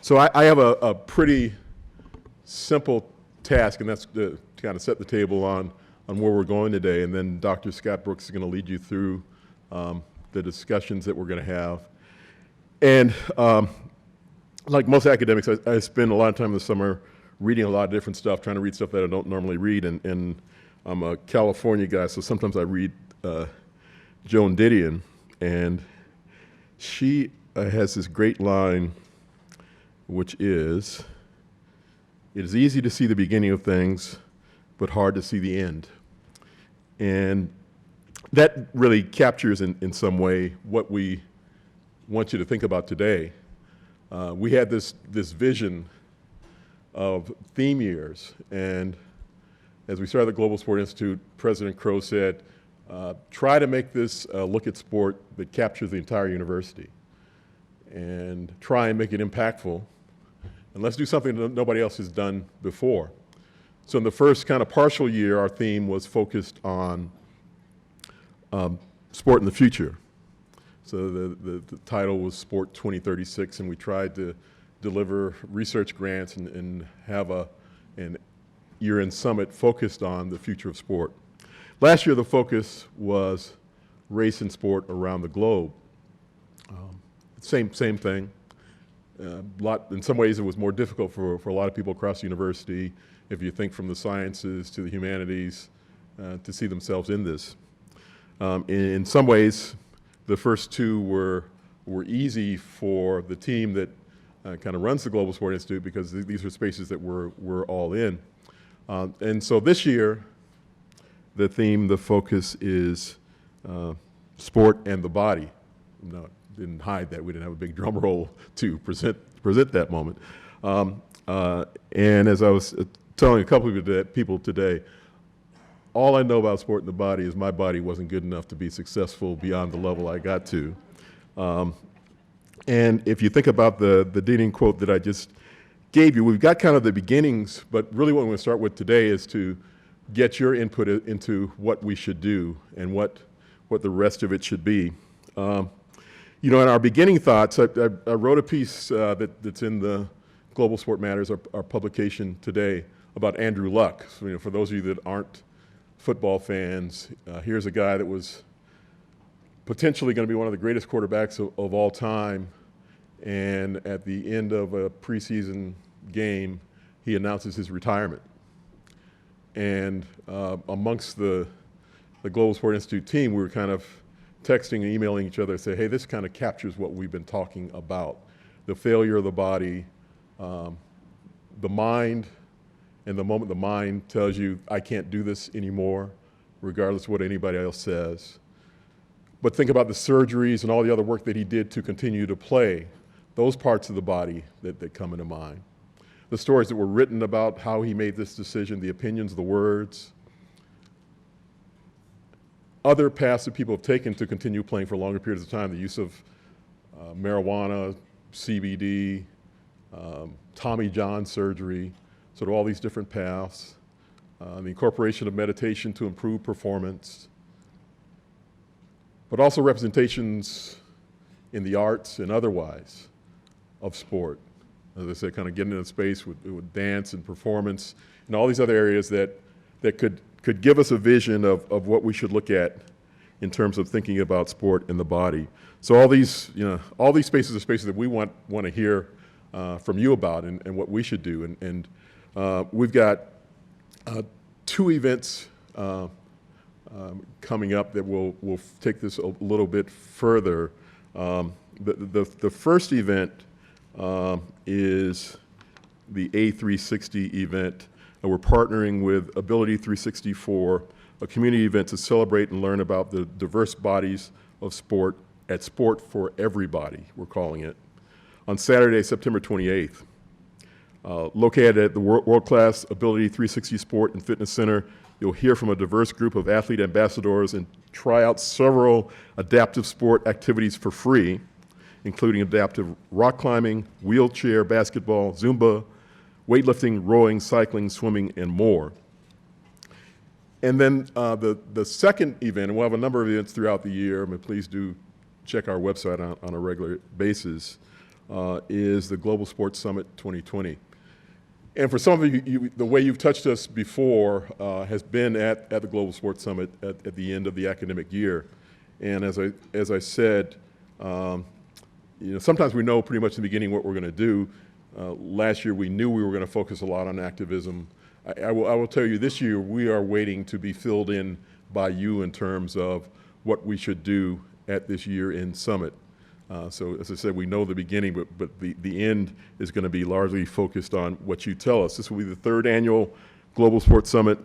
So I have a pretty simple task, and that's to kind of set the table on where we're going today, and then Dr. Scott Brooks is going to lead you through the discussions that we're going to have. And like most academics, I spend a lot of time in the summer reading a lot of different stuff, trying to read stuff that I don't normally read, and I'm a California guy, so sometimes I read Joan Didion, and she has this great line, which is, "It is easy to see the beginning of things, but hard to see the end." And that really captures in some way what we want you to think about today. We had this vision of theme years, and as we started the Global Sport Institute, President Crow said, try to make this look at sport that captures the entire university, and try and make it impactful, and let's do something that nobody else has done before. So in the first kind of partial year, our theme was focused on sport in the future. So the title was Sport 2036, and we tried to deliver research grants and have an year-end summit focused on the future of sport. Last year, the focus was race and sport around the globe. Same thing. In some ways, it was more difficult for a lot of people across the university, if you think from the sciences to the humanities, to see themselves in this. In some ways, the first two were easy for the team that kind of runs the Global Sport Institute, because these are spaces that we're all in. And so this year, the theme, the focus is sport and the body. No, didn't hide that. We didn't have a big drum roll to present that moment. And as I was telling a couple of people today, all I know about sport and the body is my body wasn't good enough to be successful beyond the level I got to. And if you think about the Didion quote that I just gave you, we've got kind of the beginnings, but really what we're going to start with today is to get your input into what we should do and what the rest of it should be. You know, in our beginning thoughts, I wrote a piece that's in the Global Sport Matters, our publication today, about Andrew Luck. So, you know, for those of you that aren't football fans, here's a guy that was potentially going to be one of the greatest quarterbacks of all time, and at the end of a preseason game, he announces his retirement. And amongst the Global Sport Institute team, we were kind of texting and emailing each other and say, hey, this kind of captures what we've been talking about. The failure of the body, the mind, and the moment the mind tells you, I can't do this anymore, regardless of what anybody else says. But think about the surgeries and all the other work that he did to continue to play, those parts of the body that come into mind. The stories that were written about how he made this decision, the opinions, the words, other paths that people have taken to continue playing for longer periods of time, the use of marijuana, CBD, Tommy John surgery, sort of all these different paths, the incorporation of meditation to improve performance, but also representations in the arts and otherwise of sport. As I said, kind of getting into space with dance and performance and all these other areas that could give us a vision of what we should look at in terms of thinking about sport and the body. So all these spaces are spaces that we want to hear from you about and what we should do. And we've got two events coming up that will take this a little bit further. The first event is the A360 event. We're partnering with Ability 364, a community event to celebrate and learn about the diverse bodies of sport at Sport for Everybody, we're calling it, on Saturday, September 28th. Located at the world-class Ability 360 Sport and Fitness Center, you'll hear from a diverse group of athlete ambassadors and try out several adaptive sport activities for free, including adaptive rock climbing, wheelchair basketball, Zumba, weightlifting, rowing, cycling, swimming, and more. And then the second event, and we'll have a number of events throughout the year, please do check our website on a regular basis. is the Global Sports Summit 2020. And for some of you, the way you've touched us before has been at the Global Sports Summit at the end of the academic year. And as I said, sometimes we know pretty much in the beginning what we're going to do. Last year we knew we were going to focus a lot on activism. I will tell you, this year we are waiting to be filled in by you in terms of what we should do at this year in Summit. So as I said, we know the beginning, but the end is going to be largely focused on what you tell us. This will be the 3rd annual Global Sports Summit.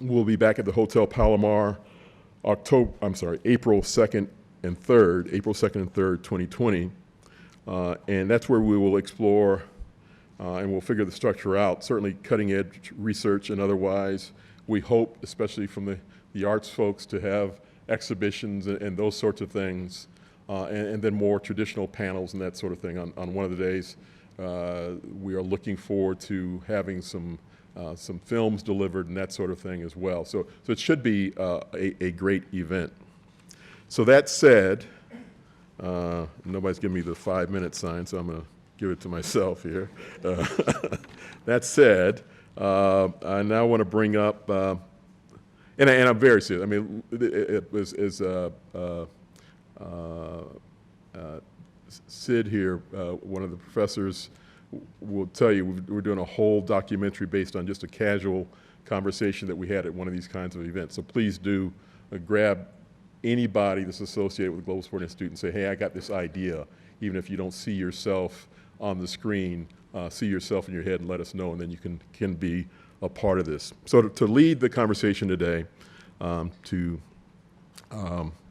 We'll be back at the Hotel Palomar April 2nd and 3rd, 2020. And that's where we will explore and we'll figure the structure out, certainly cutting edge research and otherwise. We hope, especially from the arts folks, to have exhibitions and those sorts of things. And then more traditional panels and that sort of thing on one of the days. We are looking forward to having some films delivered and that sort of thing as well. So it should be a great event. So that said, nobody's giving me the 5-minute sign, so I'm going to give it to myself here. That said, I now want to bring up, and I'm very serious. I mean, it was Sid here, one of the professors, will tell you we're doing a whole documentary based on just a casual conversation that we had at one of these kinds of events. So please do grab anybody that's associated with the Global Sport Institute and say, hey, I got this idea. Even if you don't see yourself on the screen, see yourself in your head and let us know, and then you can be a part of this. So to lead the conversation today, to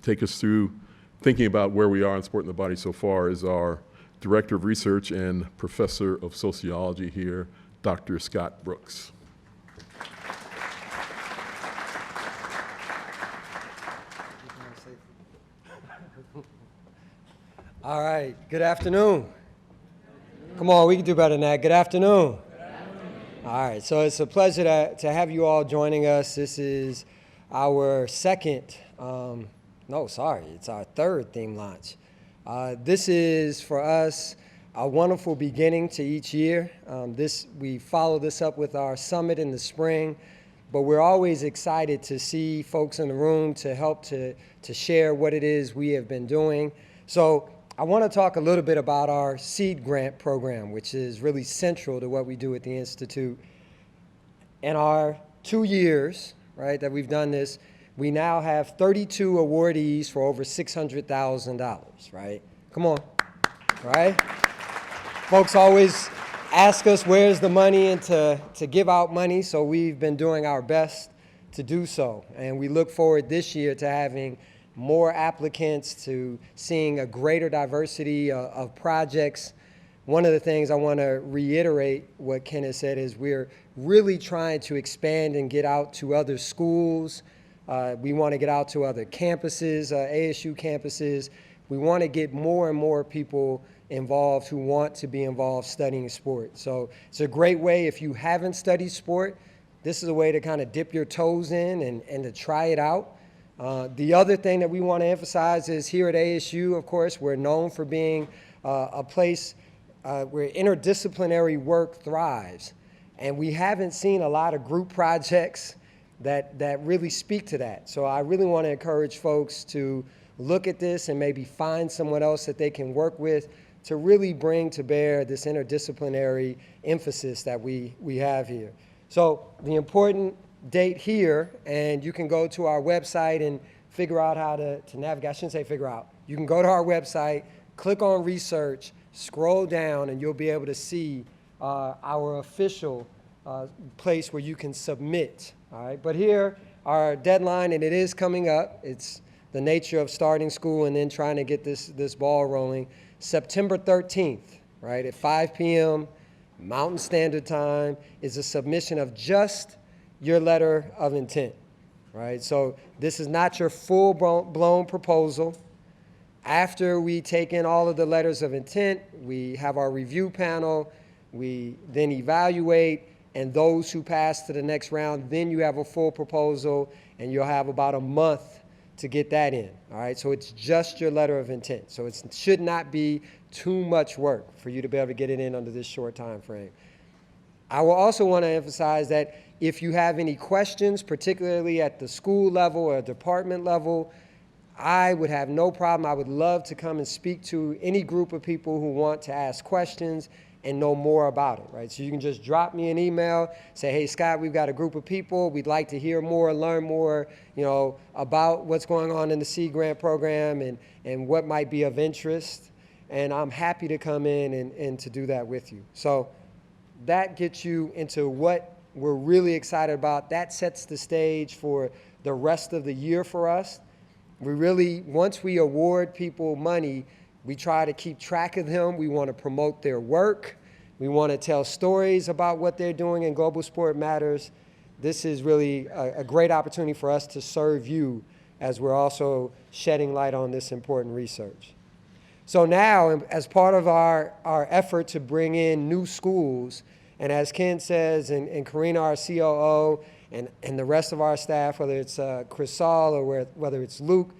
take us through thinking about where we are in sport and the body so far is our Director of Research and Professor of Sociology here, Dr. Scott Brooks. All right, good afternoon. Come on, we can do better than that. Good afternoon. All right, so it's a pleasure to have you all joining us. This is our second, it's our third theme launch. This is, for us, a wonderful beginning to each year. We follow this up with our summit in the spring, but we're always excited to see folks in the room to help to share what it is we have been doing. So I want to talk a little bit about our seed grant program, which is really central to what we do at the Institute. In our 2 years, right, that we've done this, we now have 32 awardees for over $600,000, right? Come on, right? Folks always ask us where's the money and to give out money, so we've been doing our best to do so. And we look forward this year to having more applicants, to seeing a greater diversity of projects. One of the things I want to reiterate what Ken has said is we're really trying to expand and get out to other schools. We want to get out to other campuses, ASU campuses. We want to get more and more people involved who want to be involved studying sport. So it's a great way, if you haven't studied sport, this is a way to kind of dip your toes in and to try it out. The other thing that we want to emphasize is here at ASU, of course, we're known for being a place where interdisciplinary work thrives. And we haven't seen a lot of group projects that really speak to that. So I really want to encourage folks to look at this and maybe find someone else that they can work with to really bring to bear this interdisciplinary emphasis that we have here. So the important date here, and you can go to our website and figure out how to navigate. I shouldn't say figure out. You can go to our website, click on research, scroll down, and you'll be able to see our official place where you can submit. All right, but here, our deadline, and it is coming up. It's the nature of starting school and then trying to get this ball rolling. September 13th, right, at 5 p.m. Mountain Standard Time is a submission of just your letter of intent, right? So this is not your full-blown proposal. After we take in all of the letters of intent, we have our review panel, we then evaluate, and those who pass to the next round, then you have a full proposal, and you'll have about a month to get that in, all right? So it's just your letter of intent. So it should not be too much work for you to be able to get it in under this short time frame. I will also want to emphasize that if you have any questions, particularly at the school level or department level, I would have no problem. I would love to come and speak to any group of people who want to ask questions and know more about it, right? So you can just drop me an email, say, hey, Scott, we've got a group of people. We'd like to hear more, learn more, about what's going on in the Sea Grant program and what might be of interest. And I'm happy to come in and to do that with you. So that gets you into what we're really excited about. That sets the stage for the rest of the year for us. We really, once we award people money, we try to keep track of them. We want to promote their work. We want to tell stories about what they're doing in Global Sport Matters. This is really a great opportunity for us to serve you as we're also shedding light on this important research. So now, as part of our effort to bring in new schools, and as Ken says, and Karina, our COO, and the rest of our staff, whether it's Chris Saul or whether it's Luke,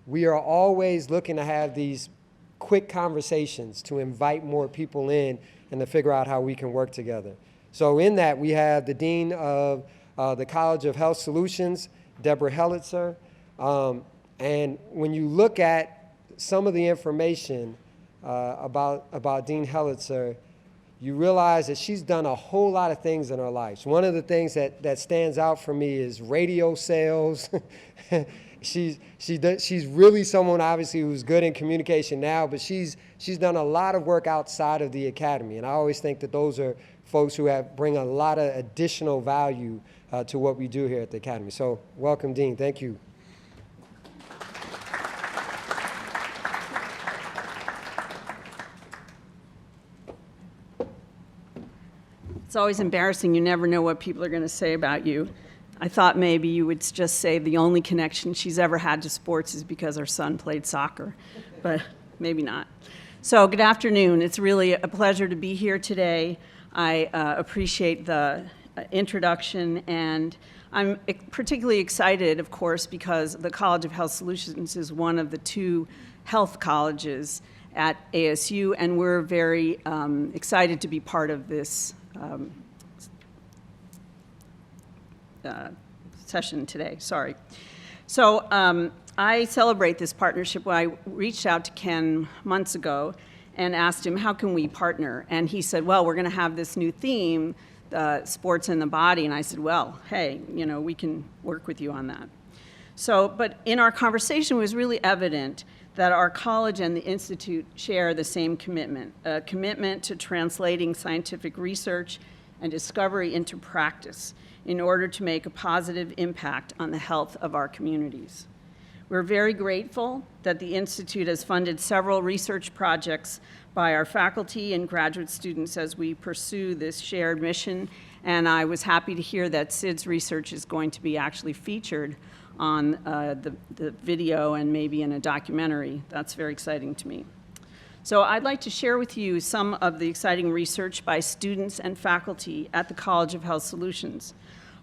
we are always looking to have these quick conversations to invite more people in and to figure out how we can work together. So in that, we have the Dean of the College of Health Solutions, Deborah Hellitzer. And when you look at some of the information about Dean Hellitzer, you realize that she's done a whole lot of things in her life. So one of the things that stands out for me is radio sales. She's really someone, obviously, who's good in communication now, but she's done a lot of work outside of the academy. And I always think that those are folks who bring a lot of additional value to what we do here at the academy. So welcome, Dean. Thank you. It's always embarrassing. You never know what people are going to say about you. I thought maybe you would just say the only connection she's ever had to sports is because her son played soccer, but maybe not. So good afternoon. It's really a pleasure to be here today. I appreciate the introduction, and I'm particularly excited, of course, because the College of Health Solutions is one of the 2 health colleges at ASU, and we're very excited to be part of this session today, sorry. So I celebrate this partnership. When I reached out to Ken months ago and asked him, how can we partner? And he said, well, we're going to have this new theme, sports in the body. And I said, well, hey, we can work with you on that. So, but in our conversation, it was really evident that our college and the Institute share the same commitment, a commitment to translating scientific research and discovery into practice in order to make a positive impact on the health of our communities. We're very grateful that the Institute has funded several research projects by our faculty and graduate students as we pursue this shared mission, and I was happy to hear that Sid's research is going to be actually featured on the video and maybe in a documentary. That's very exciting to me. So I'd like to share with you some of the exciting research by students and faculty at the College of Health Solutions.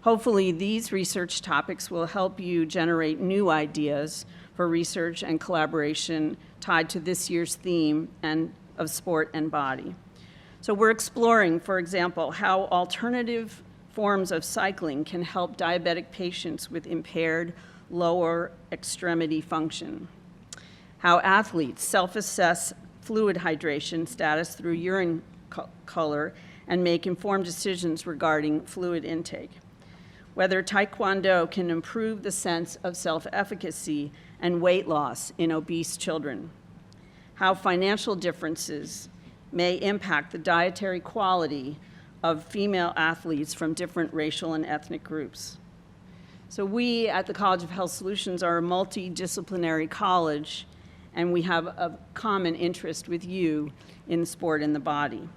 Hopefully, these research topics will help you generate new ideas for research and collaboration tied to this year's theme of sport and body. So we're exploring, for example, how alternative forms of cycling can help diabetic patients with impaired lower extremity function, how athletes self-assess fluid hydration status through urine color and make informed decisions regarding fluid intake, whether Taekwondo can improve the sense of self-efficacy and weight loss in obese children, how financial differences may impact the dietary quality of female athletes from different racial and ethnic groups. So we at the College of Health Solutions are a multidisciplinary college, and we have a common interest with you in sport and the body.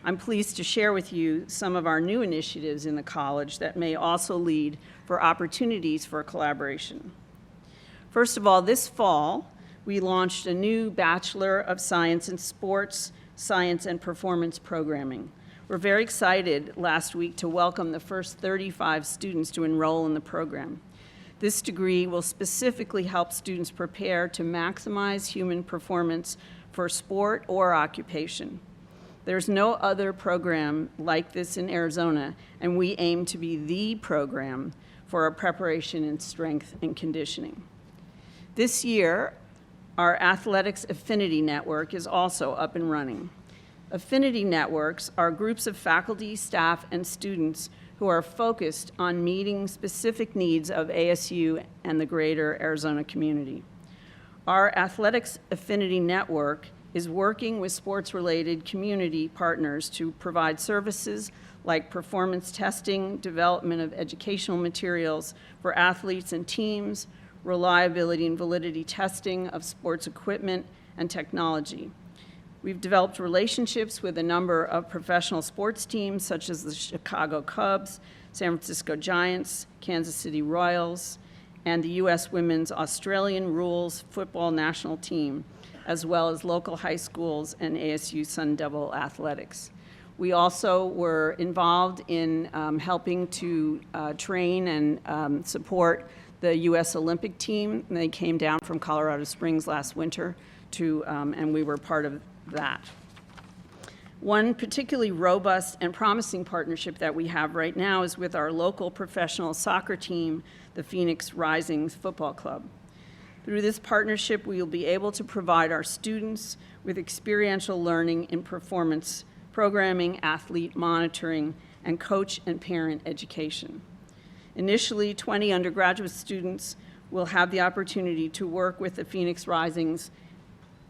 I'm pleased to share with you some of our new initiatives in the college that may also lead for opportunities for collaboration. First of all, this fall, we launched a new Bachelor of Science in Sports, Science, and Performance Programming. We're very excited last week to welcome the first 35 students to enroll in the program. This degree will specifically help students prepare to maximize human performance for sport or occupation. There's no other program like this in Arizona, and we aim to be the program for a preparation in strength and conditioning. This year, our Athletics Affinity Network is also up and running. Affinity networks are groups of faculty, staff, and students who are focused on meeting specific needs of ASU and the greater Arizona community. Our Athletics Affinity Network is working with sports-related community partners to provide services like performance testing, development of educational materials for athletes and teams, reliability and validity testing of sports equipment and technology. We've developed relationships with a number of professional sports teams such as the Chicago Cubs, San Francisco Giants, Kansas City Royals, and the U.S. Women's Australian Rules football national team, as well as local high schools and ASU Sun Devil athletics. We also were involved in helping to train and support the U.S. Olympic team. They came down from Colorado Springs last winter and we were part of that. One particularly robust and promising partnership that we have right now is with our local professional soccer team, the Phoenix Rising Football Club. Through this partnership, we will be able to provide our students with experiential learning in performance programming, athlete monitoring, and coach and parent education. Initially, 20 undergraduate students will have the opportunity to work with the Phoenix Rising's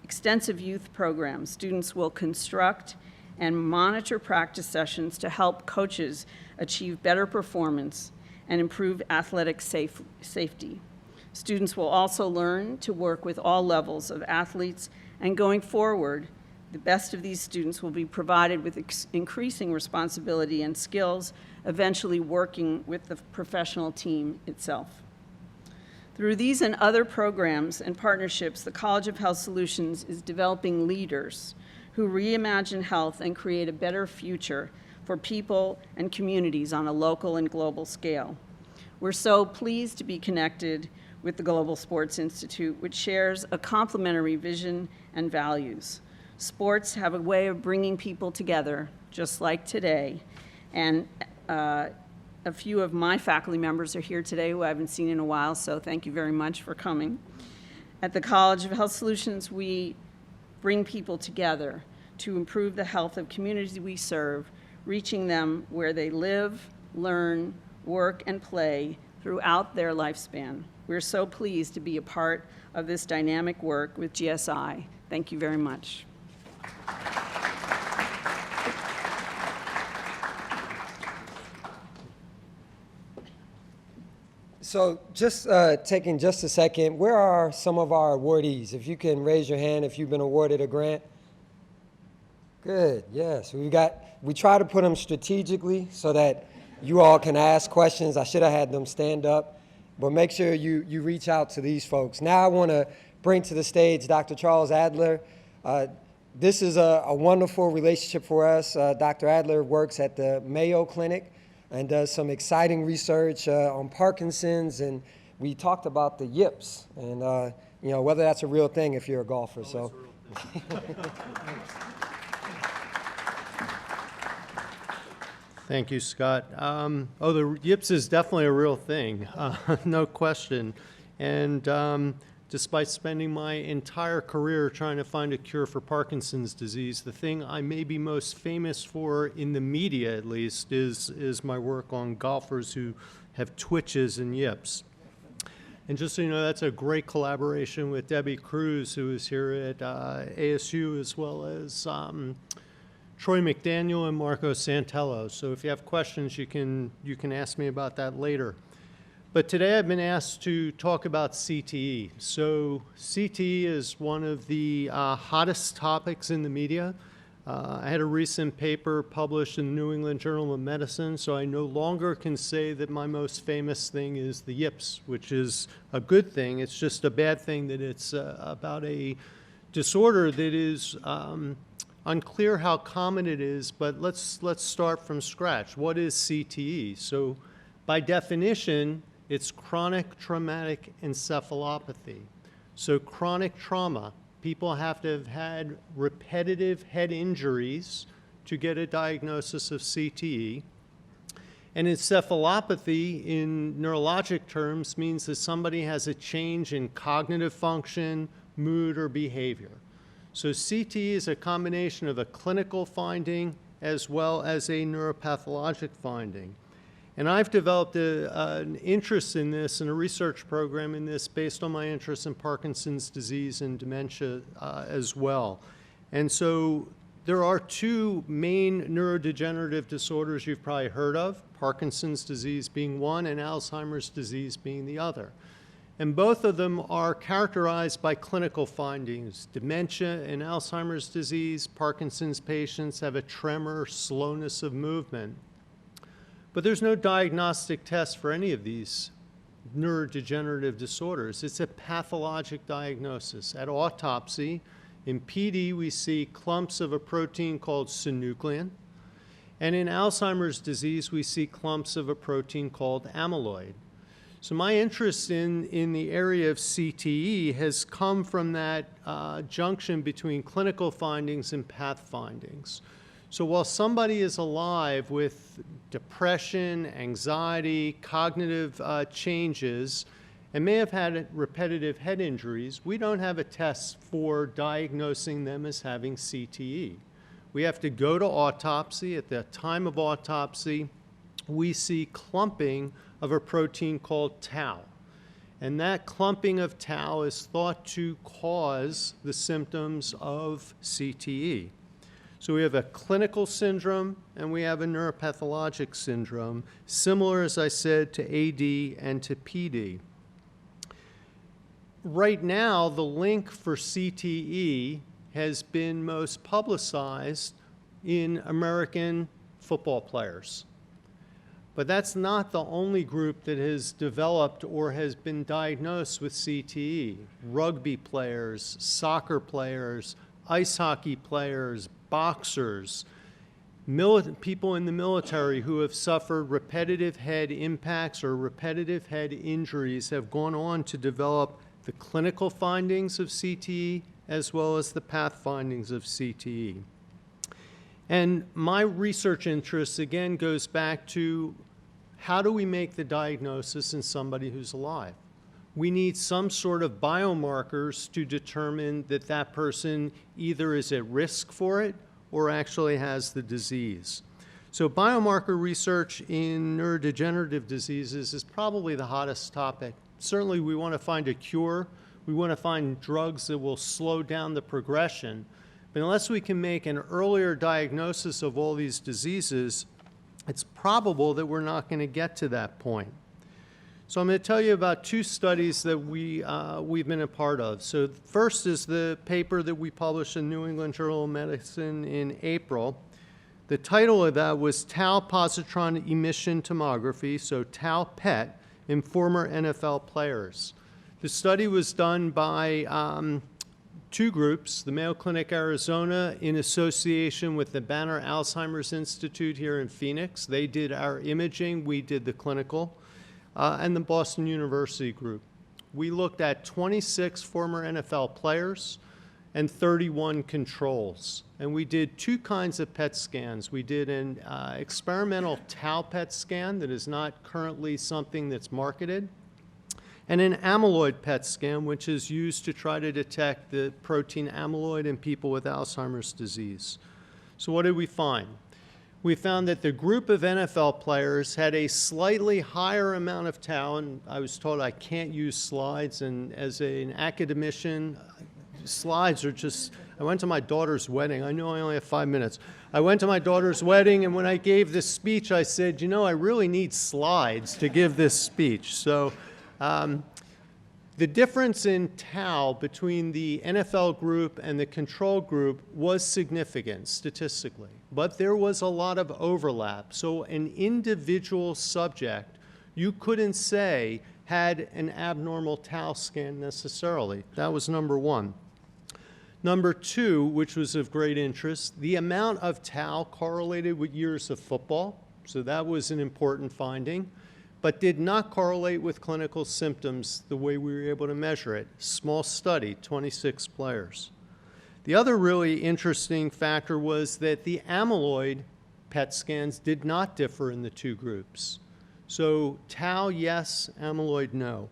extensive youth program. Students will construct and monitor practice sessions to help coaches achieve better performance and improve athletic safety. Students will also learn to work with all levels of athletes, and going forward, the best of these students will be provided with increasing responsibility and skills, eventually working with the professional team itself. Through these and other programs and partnerships, the College of Health Solutions is developing leaders who reimagine health and create a better future for people and communities on a local and global scale. We're so pleased to be connected with the Global Sports Institute, which shares a complementary vision and values. Sports have a way of bringing people together, just like today, and a few of my faculty members are here today who I haven't seen in a while, so thank you very much for coming. At the College of Health Solutions, we bring people together to improve the health of communities we serve, reaching them where they live, learn, work, and play throughout their lifespan. We're so pleased to be a part of this dynamic work with GSI. Thank you very much. So just taking just a second, where are some of our awardees? If you can raise your hand if you've been awarded a grant. Good, yes. We try to put them strategically so that you all can ask questions. I should have had them stand up, but make sure you reach out to these folks. Now I want to bring to the stage Dr. Charles Adler. This is a wonderful relationship for us. Dr. Adler works at the Mayo Clinic and does some exciting research on Parkinson's, and we talked about the yips and whether that's a real thing if you're a golfer. So. Thank you, Scott. The yips is definitely a real thing, no question. And despite spending my entire career trying to find a cure for Parkinson's disease, the thing I may be most famous for, in the media at least, is my work on golfers who have twitches and yips. And just so you know, that's a great collaboration with Debbie Cruz, who is here at ASU, as well as Troy McDaniel and Marco Santello. So if you have questions, you can ask me about that later. But today I've been asked to talk about CTE. So CTE is one of the hottest topics in the media. I had a recent paper published in the New England Journal of Medicine, so I no longer can say that my most famous thing is the yips, which is a good thing. It's just a bad thing that it's about a disorder that is unclear how common it is, but let's start from scratch. What is CTE? So by definition, It's chronic traumatic encephalopathy. So chronic trauma, people have to have had repetitive head injuries to get a diagnosis of CTE. And encephalopathy, in neurologic terms, means that somebody has a change in cognitive function, mood, or behavior. So CTE is a combination of a clinical finding as well as a neuropathologic finding. And I've developed an interest in this and a research program in this based on my interest in Parkinson's disease and dementia as well. And so there are two main neurodegenerative disorders you've probably heard of, Parkinson's disease being one and Alzheimer's disease being the other. And both of them are characterized by clinical findings. Dementia and Alzheimer's disease, Parkinson's patients have a tremor, slowness of movement. But there's no diagnostic test for any of these neurodegenerative disorders. It's a pathologic diagnosis. At autopsy, in PD, we see clumps of a protein called synuclein. And in Alzheimer's disease, we see clumps of a protein called amyloid. So my interest in the area of CTE has come from that junction between clinical findings and path findings. So while somebody is alive with depression, anxiety, cognitive changes, and may have had repetitive head injuries, we don't have a test for diagnosing them as having CTE. We have to go to autopsy. At the time of autopsy, we see clumping of a protein called tau. And that clumping of tau is thought to cause the symptoms of CTE. So we have a clinical syndrome and we have a neuropathologic syndrome, similar, as I said, to AD and to PD. Right now, the link for CTE has been most publicized in American football players. But that's not the only group that has developed or has been diagnosed with CTE. Rugby players, soccer players, ice hockey players, boxers, people in the military who have suffered repetitive head impacts or repetitive head injuries have gone on to develop the clinical findings of CTE as well as the path findings of CTE. And my research interest, again, goes back to how do we make the diagnosis in somebody who's alive? We need some sort of biomarkers to determine that that person either is at risk for it or actually has the disease. So biomarker research in neurodegenerative diseases is probably the hottest topic. Certainly we want to find a cure. We want to find drugs that will slow down the progression. But unless we can make an earlier diagnosis of all these diseases, it's probable that we're not going to get to that point. So I'm going to tell you about two studies that we've been a part of. So first is the paper that we published in New England Journal of Medicine in April. The title of that was Tau Positron Emission Tomography, so Tau PET, in former NFL players. The study was done by two groups, the Mayo Clinic Arizona in association with the Banner Alzheimer's Institute here in Phoenix. They did our imaging, we did the clinical, and the Boston University group. We looked at 26 former NFL players and 31 controls. And we did two kinds of PET scans. We did an experimental tau PET scan that is not currently something that's marketed, and an amyloid PET scan, which is used to try to detect the protein amyloid in people with Alzheimer's disease. So what did we find? We found that the group of NFL players had a slightly higher amount of tau, and I was told I can't use slides, and as an academician, slides are just, I went to my daughter's wedding. I know I only have 5 minutes. I went to my daughter's wedding, and when I gave this speech, I said, you know, I really need slides to give this speech. So the difference in tau between the NFL group and the control group was significant statistically, but there was a lot of overlap. So an individual subject, you couldn't say, had an abnormal tau scan necessarily. That was number one. Number two, which was of great interest, the amount of tau correlated with years of football. So that was an important finding. but did not correlate with clinical symptoms the way we were able to measure it. Small study, 26 players. The other really interesting factor was that the amyloid PET scans did not differ in the two groups. So tau, yes, amyloid, no.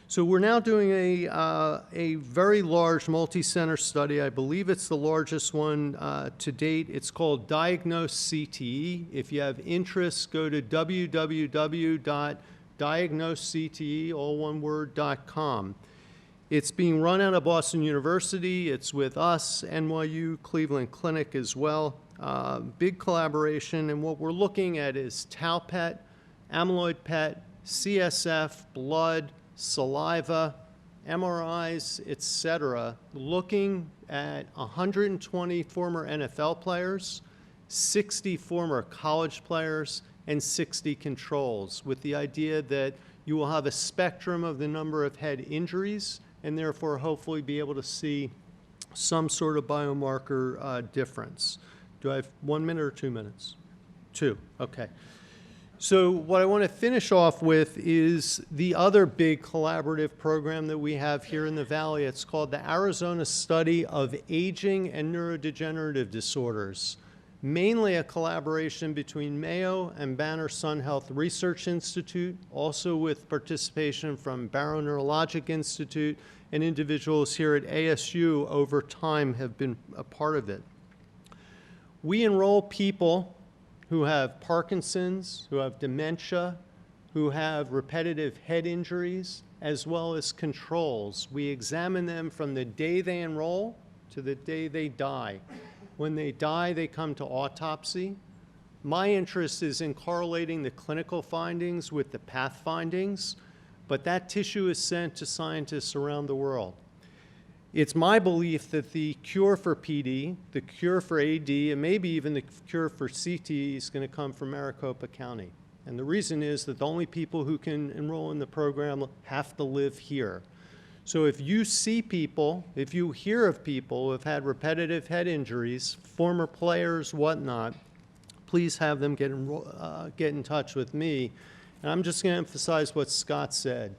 So we're now doing a very large multi-center study. I believe it's the largest one to date. It's called Diagnose CTE. If you have interest, go to www.diagnosecte.com. It's being run out of Boston University. It's with us, NYU, Cleveland Clinic as well. Big collaboration, and what we're looking at is tau PET, amyloid PET, CSF, blood, saliva, MRIs, etc., looking at 120 former NFL players, 60 former college players, and 60 controls, with the idea that you will have a spectrum of the number of head injuries and therefore hopefully be able to see some sort of biomarker difference. Do I have 1 minute or 2 minutes? 2, okay. So what I want to finish off with is the other big collaborative program that we have here in the Valley. It's called the Arizona Study of Aging and Neurodegenerative Disorders, mainly a collaboration between Mayo and Banner Sun Health Research Institute, also with participation from Barrow Neurologic Institute, and individuals here at ASU over time have been a part of it. We enroll people who have Parkinson's, who have dementia, who have repetitive head injuries, as well as controls. We examine them from the day they enroll to the day they die. When they die, they come to autopsy. My interest is in correlating the clinical findings with the path findings, but that tissue is sent to scientists around the world. It's my belief that the cure for PD, the cure for AD, and maybe even the cure for CTE is going to come from Maricopa County. And the reason is that the only people who can enroll in the program have to live here. So if you see people, if you hear of people who have had repetitive head injuries, former players, whatnot, please have them get in touch with me. And I'm just going to emphasize what Scott said.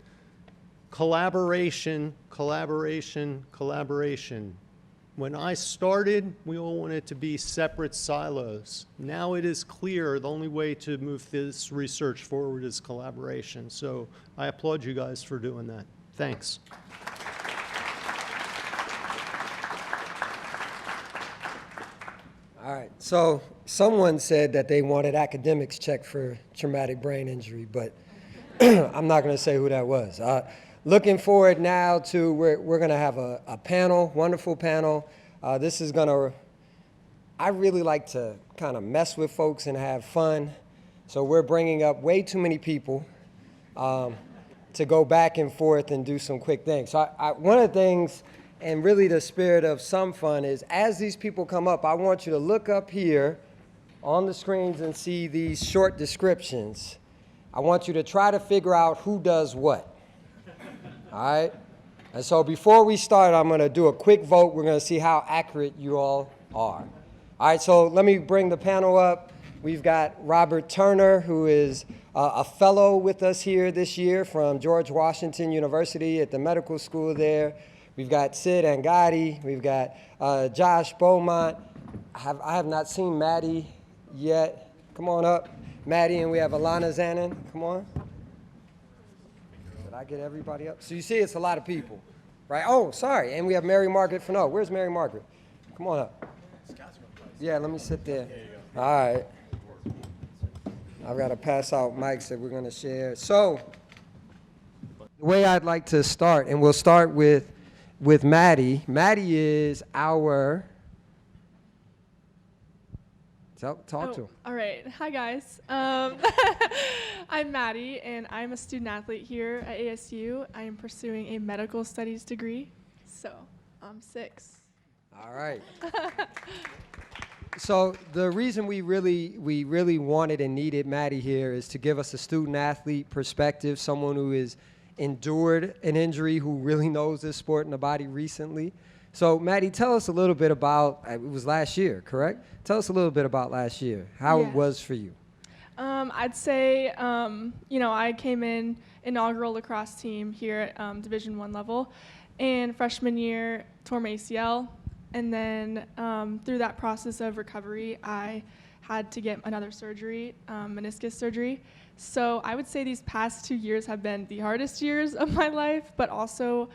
Collaboration, collaboration, collaboration. When I started, we all wanted to be separate silos. Now it is clear the only way to move this research forward is collaboration. So I applaud you guys for doing that. Thanks. All right, so someone said that they wanted academics checked for traumatic brain injury, but I'm not going to say who that was. Looking forward now to, we're going to have a panel, wonderful panel. This is going to, I really like to kind of mess with folks and have fun. So we're bringing up way too many people to go back and forth and do some quick things. So one of the things, and really the spirit of some fun, is as these people come up, I want you to look up here on the screens and see these short descriptions. I want you to try to figure out who does what. All right? And so before we start, I'm going to do a quick vote. We're going to see how accurate you all are. All right, so let me bring the panel up. We've got Robert Turner, who is a fellow with us here this year from George Washington University at the medical school there. We've got Sid Angadi. We've got Josh Beaumont. I have not seen Maddie yet. Come on up, Maddie, and we have Alana Zanin. Come on. Did I get everybody up? So you see it's a lot of people, right? Oh, sorry, and we have Mary Margaret Fano. Where's Mary Margaret? Come on up. Yeah, let me sit there. All right. I've got to pass out mics that we're going to share. So the way I'd like to start, and we'll start with Maddie. Maddie is our, talk to him. All right. Hi, guys. I'm Maddie, and I'm a student athlete here at ASU. I am pursuing a medical studies degree, so I'm 6. All right. So the reason we really wanted and needed Maddie here is to give us a student athlete perspective, someone who has endured an injury, who really knows this sport in the body recently. So Maddie, tell us a little bit about, it was last year, correct? Tell us a little bit about last year, how it was for you. I'd say, I came in inaugural lacrosse team here at Division I level, and freshman year tore my ACL, and then through that process of recovery, I had to get another surgery, meniscus surgery. So I would say these past 2 years have been the hardest years of my life, but also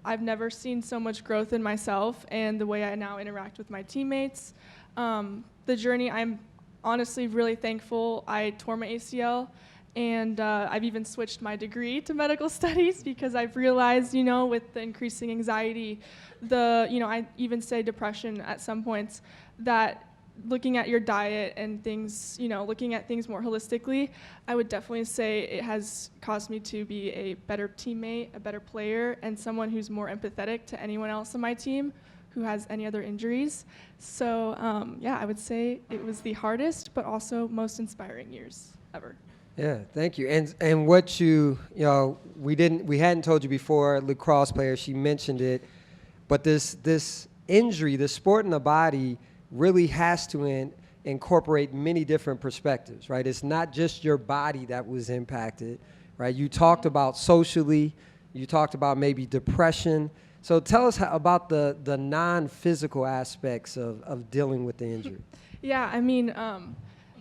I've never seen so much growth in myself and the way I now interact with my teammates. The journey, I'm honestly really thankful I tore my ACL, and I've even switched my degree to medical studies because I've realized, with the increasing anxiety, I even say depression at some points, that looking at your diet and things, looking at things more holistically, I would definitely say it has caused me to be a better teammate, a better player, and someone who's more empathetic to anyone else on my team who has any other injuries. So I would say it was the hardest, but also most inspiring years ever. Yeah, thank you. And what we hadn't told you before, lacrosse player, she mentioned it, but this injury, the sport in the body, really has to incorporate many different perspectives, right? It's not just your body that was impacted, right? You talked about socially, you talked about maybe depression. So tell us about the non-physical aspects of dealing with the injury. Yeah,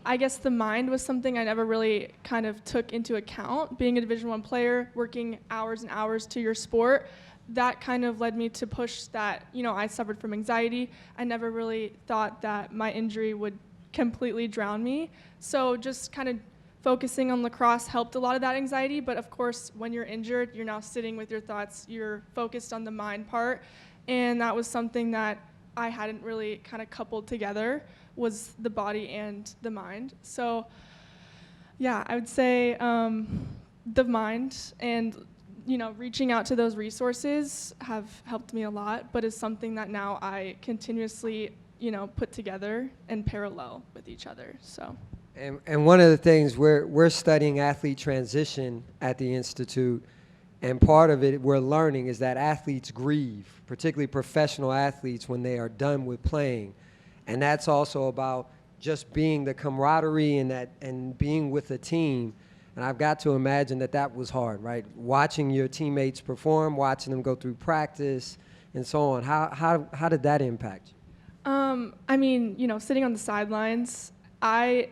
I guess the mind was something I never really kind of took into account. Being a Division I player, working hours and hours to your sport, that kind of led me to push that, I suffered from anxiety. I never really thought that my injury would completely drown me. So just kind of focusing on lacrosse helped a lot of that anxiety. But of course, when you're injured, you're now sitting with your thoughts. You're focused on the mind part. And that was something that I hadn't really kind of coupled together, was the body and the mind. So yeah, I would say the mind and reaching out to those resources have helped me a lot, but is something that now I continuously, put together and parallel with each other. So. And one of the things we're studying athlete transition at the Institute, and part of it we're learning is that athletes grieve, particularly professional athletes, when they are done with playing. And that's also about just being the camaraderie and being with a team. And I've got to imagine that was hard, right? Watching your teammates perform, watching them go through practice, and so on. How did that impact you? Sitting on the sidelines, I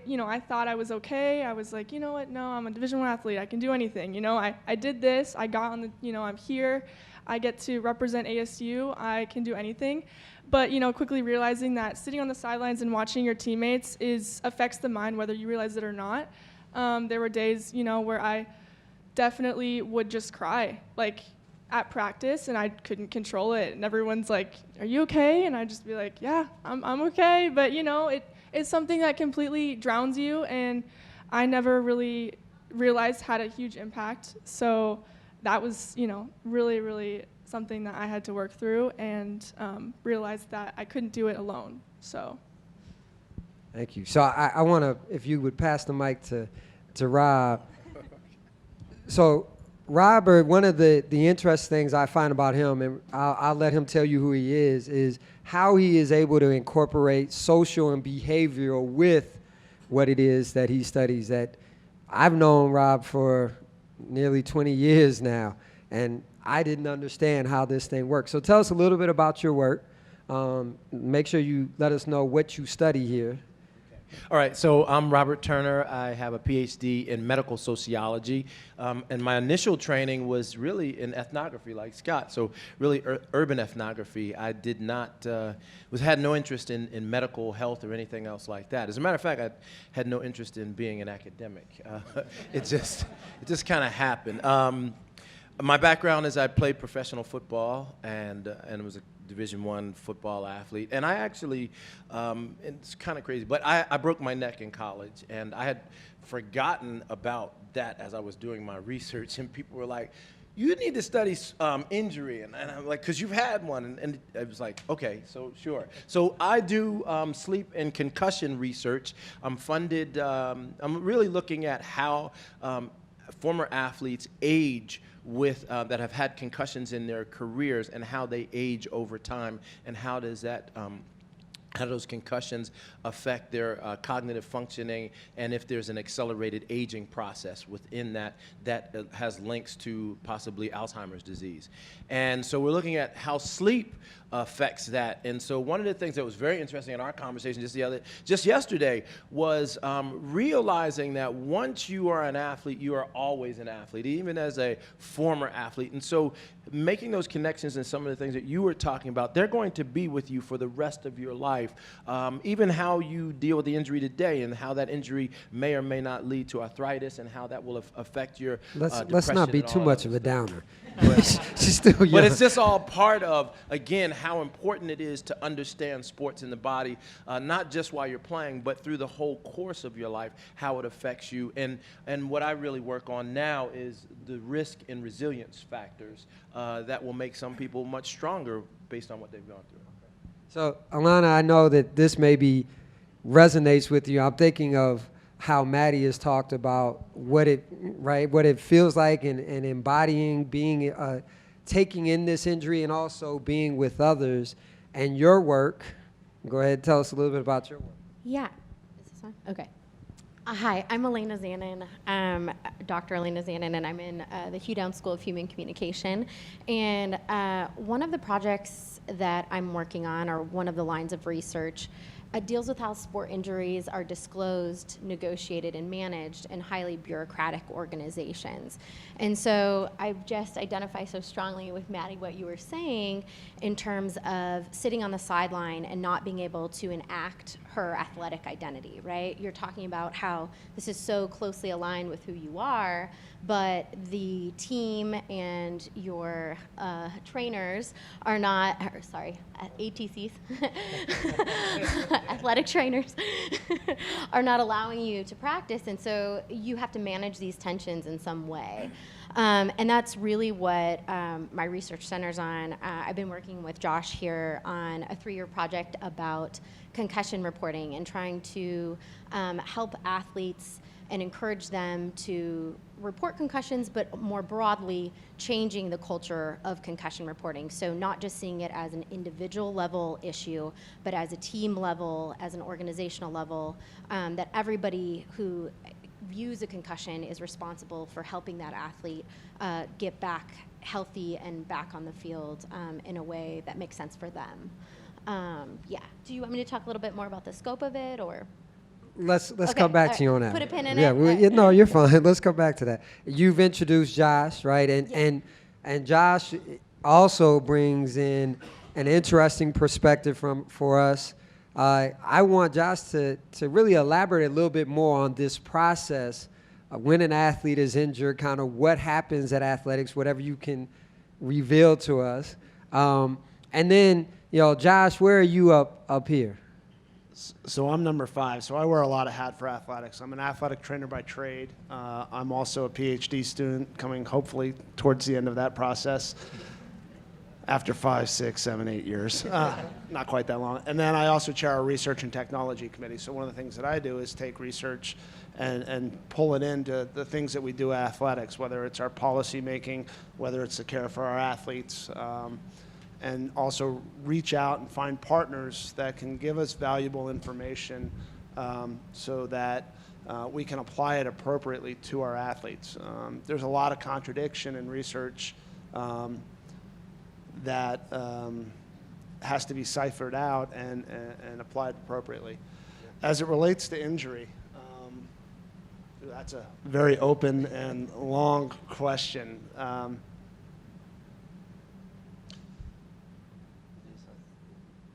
thought I was okay. I was like, you know what? No, I'm a Division I athlete. I can do anything. I did this. I got on the, I'm here. I get to represent ASU. I can do anything. But, quickly realizing that sitting on the sidelines and watching your teammates affects the mind, whether you realize it or not. There were days, where I definitely would just cry, like at practice, and I couldn't control it. And everyone's like, "Are you okay?" And I'd just be like, "Yeah, I'm okay." But it's something that completely drowns you, and I never really realized had a huge impact. So that was, really, really something that I had to work through, and realized that I couldn't do it alone. So. Thank you. So I want to, if you would pass the mic to Rob. So Robert, one of the interesting things I find about him, and I'll let him tell you who he is how he is able to incorporate social and behavioral with what it is that he studies. That I've known Rob for nearly 20 years now, and I didn't understand how this thing works. So tell us a little bit about your work. Make sure you let us know what you study here. All right, so I'm Robert Turner. I have a PhD in medical sociology, and my initial training was really in ethnography, like Scott, so really urban ethnography. I did not, had no interest in medical health or anything else like that. As a matter of fact, I had no interest in being an academic. It just kind of happened. My background is I played professional football and was a Division I football athlete. And I actually, it's kind of crazy, but I broke my neck in college, and I had forgotten about that as I was doing my research, and people were like, you need to study injury, and I'm like, because you've had one, and I was like, okay, so sure. So I do sleep and concussion research. I'm funded, I'm really looking at how former athletes age with that have had concussions in their careers, and how they age over time, and how does that how do those concussions affect their cognitive functioning, and if there's an accelerated aging process within that has links to possibly Alzheimer's disease. And so we're looking at how sleep affects that. And so one of the things that was very interesting in our conversation just yesterday was realizing that once you are an athlete, you are always an athlete, even as a former athlete. And so making those connections and some of the things that you were talking about, they're going to be with you for the rest of your life. Even how you deal with the injury today and how that injury may or may not lead to arthritis and how that will affect your Let's not be and too all much that of a stuff. downer. She's still young. But it's just all part of, again, how important it is to understand sports in the body, not just while you're playing, but through the whole course of your life, how it affects you. And what I really work on now is the risk and resilience factors that will make some people much stronger based on what they've gone through. So, Alana, I know that this maybe resonates with you. I'm thinking of how Maddie has talked about what it feels like and embodying, being, taking in this injury and also being with others. And your work, go ahead, tell us a little bit about your work. Yeah. Is this on? Okay. Hi, I'm Elena Zanin, Dr. Elena Zanin, and I'm in the Hugh Downs School of Human Communication. And one of the projects that I'm working on, or one of the lines of research, deals with how sport injuries are disclosed, negotiated, and managed in highly bureaucratic organizations. And so I've just identified so strongly with Maddie what you were saying in terms of sitting on the sideline and not being able to enact her athletic identity, right? You're talking about how this is so closely aligned with who you are, but the team and your trainers are not, ATCs, athletic trainers, are not allowing you to practice, and so you have to manage these tensions in some way. And that's really what my research centers on. I've been working with Josh here on a 3-year project about concussion reporting and trying to help athletes and encourage them to report concussions, but more broadly, changing the culture of concussion reporting. So not just seeing it as an individual level issue, but as a team level, as an organizational level, that everybody who views a concussion is responsible for helping that athlete get back healthy and back on the field in a way that makes sense for them. Yeah. Do you want me to talk a little bit more about the scope of it, or? Let's Okay, come back all to you right. on that. Put a pin in yeah, it? no, you're fine. Let's come back to that. You've introduced Josh, right? And Josh also brings in an interesting perspective for us. I want Josh to really elaborate a little bit more on this process when an athlete is injured, kind of what happens at athletics, whatever you can reveal to us. And then, Josh, where are you up here? So I'm number 5. So I wear a lot of hats for athletics. I'm an athletic trainer by trade. I'm also a PhD student coming hopefully towards the end of that process after 5, 6, 7, 8 years. Not quite that long. And then I also chair our research and technology committee. So one of the things that I do is take research and pull it into the things that we do at athletics, whether it's our policy making, whether it's the care for our athletes, and also reach out and find partners that can give us valuable information so that we can apply it appropriately to our athletes. There's a lot of contradiction in research that has to be ciphered out and applied appropriately. As it relates to injury, that's a very open and long question.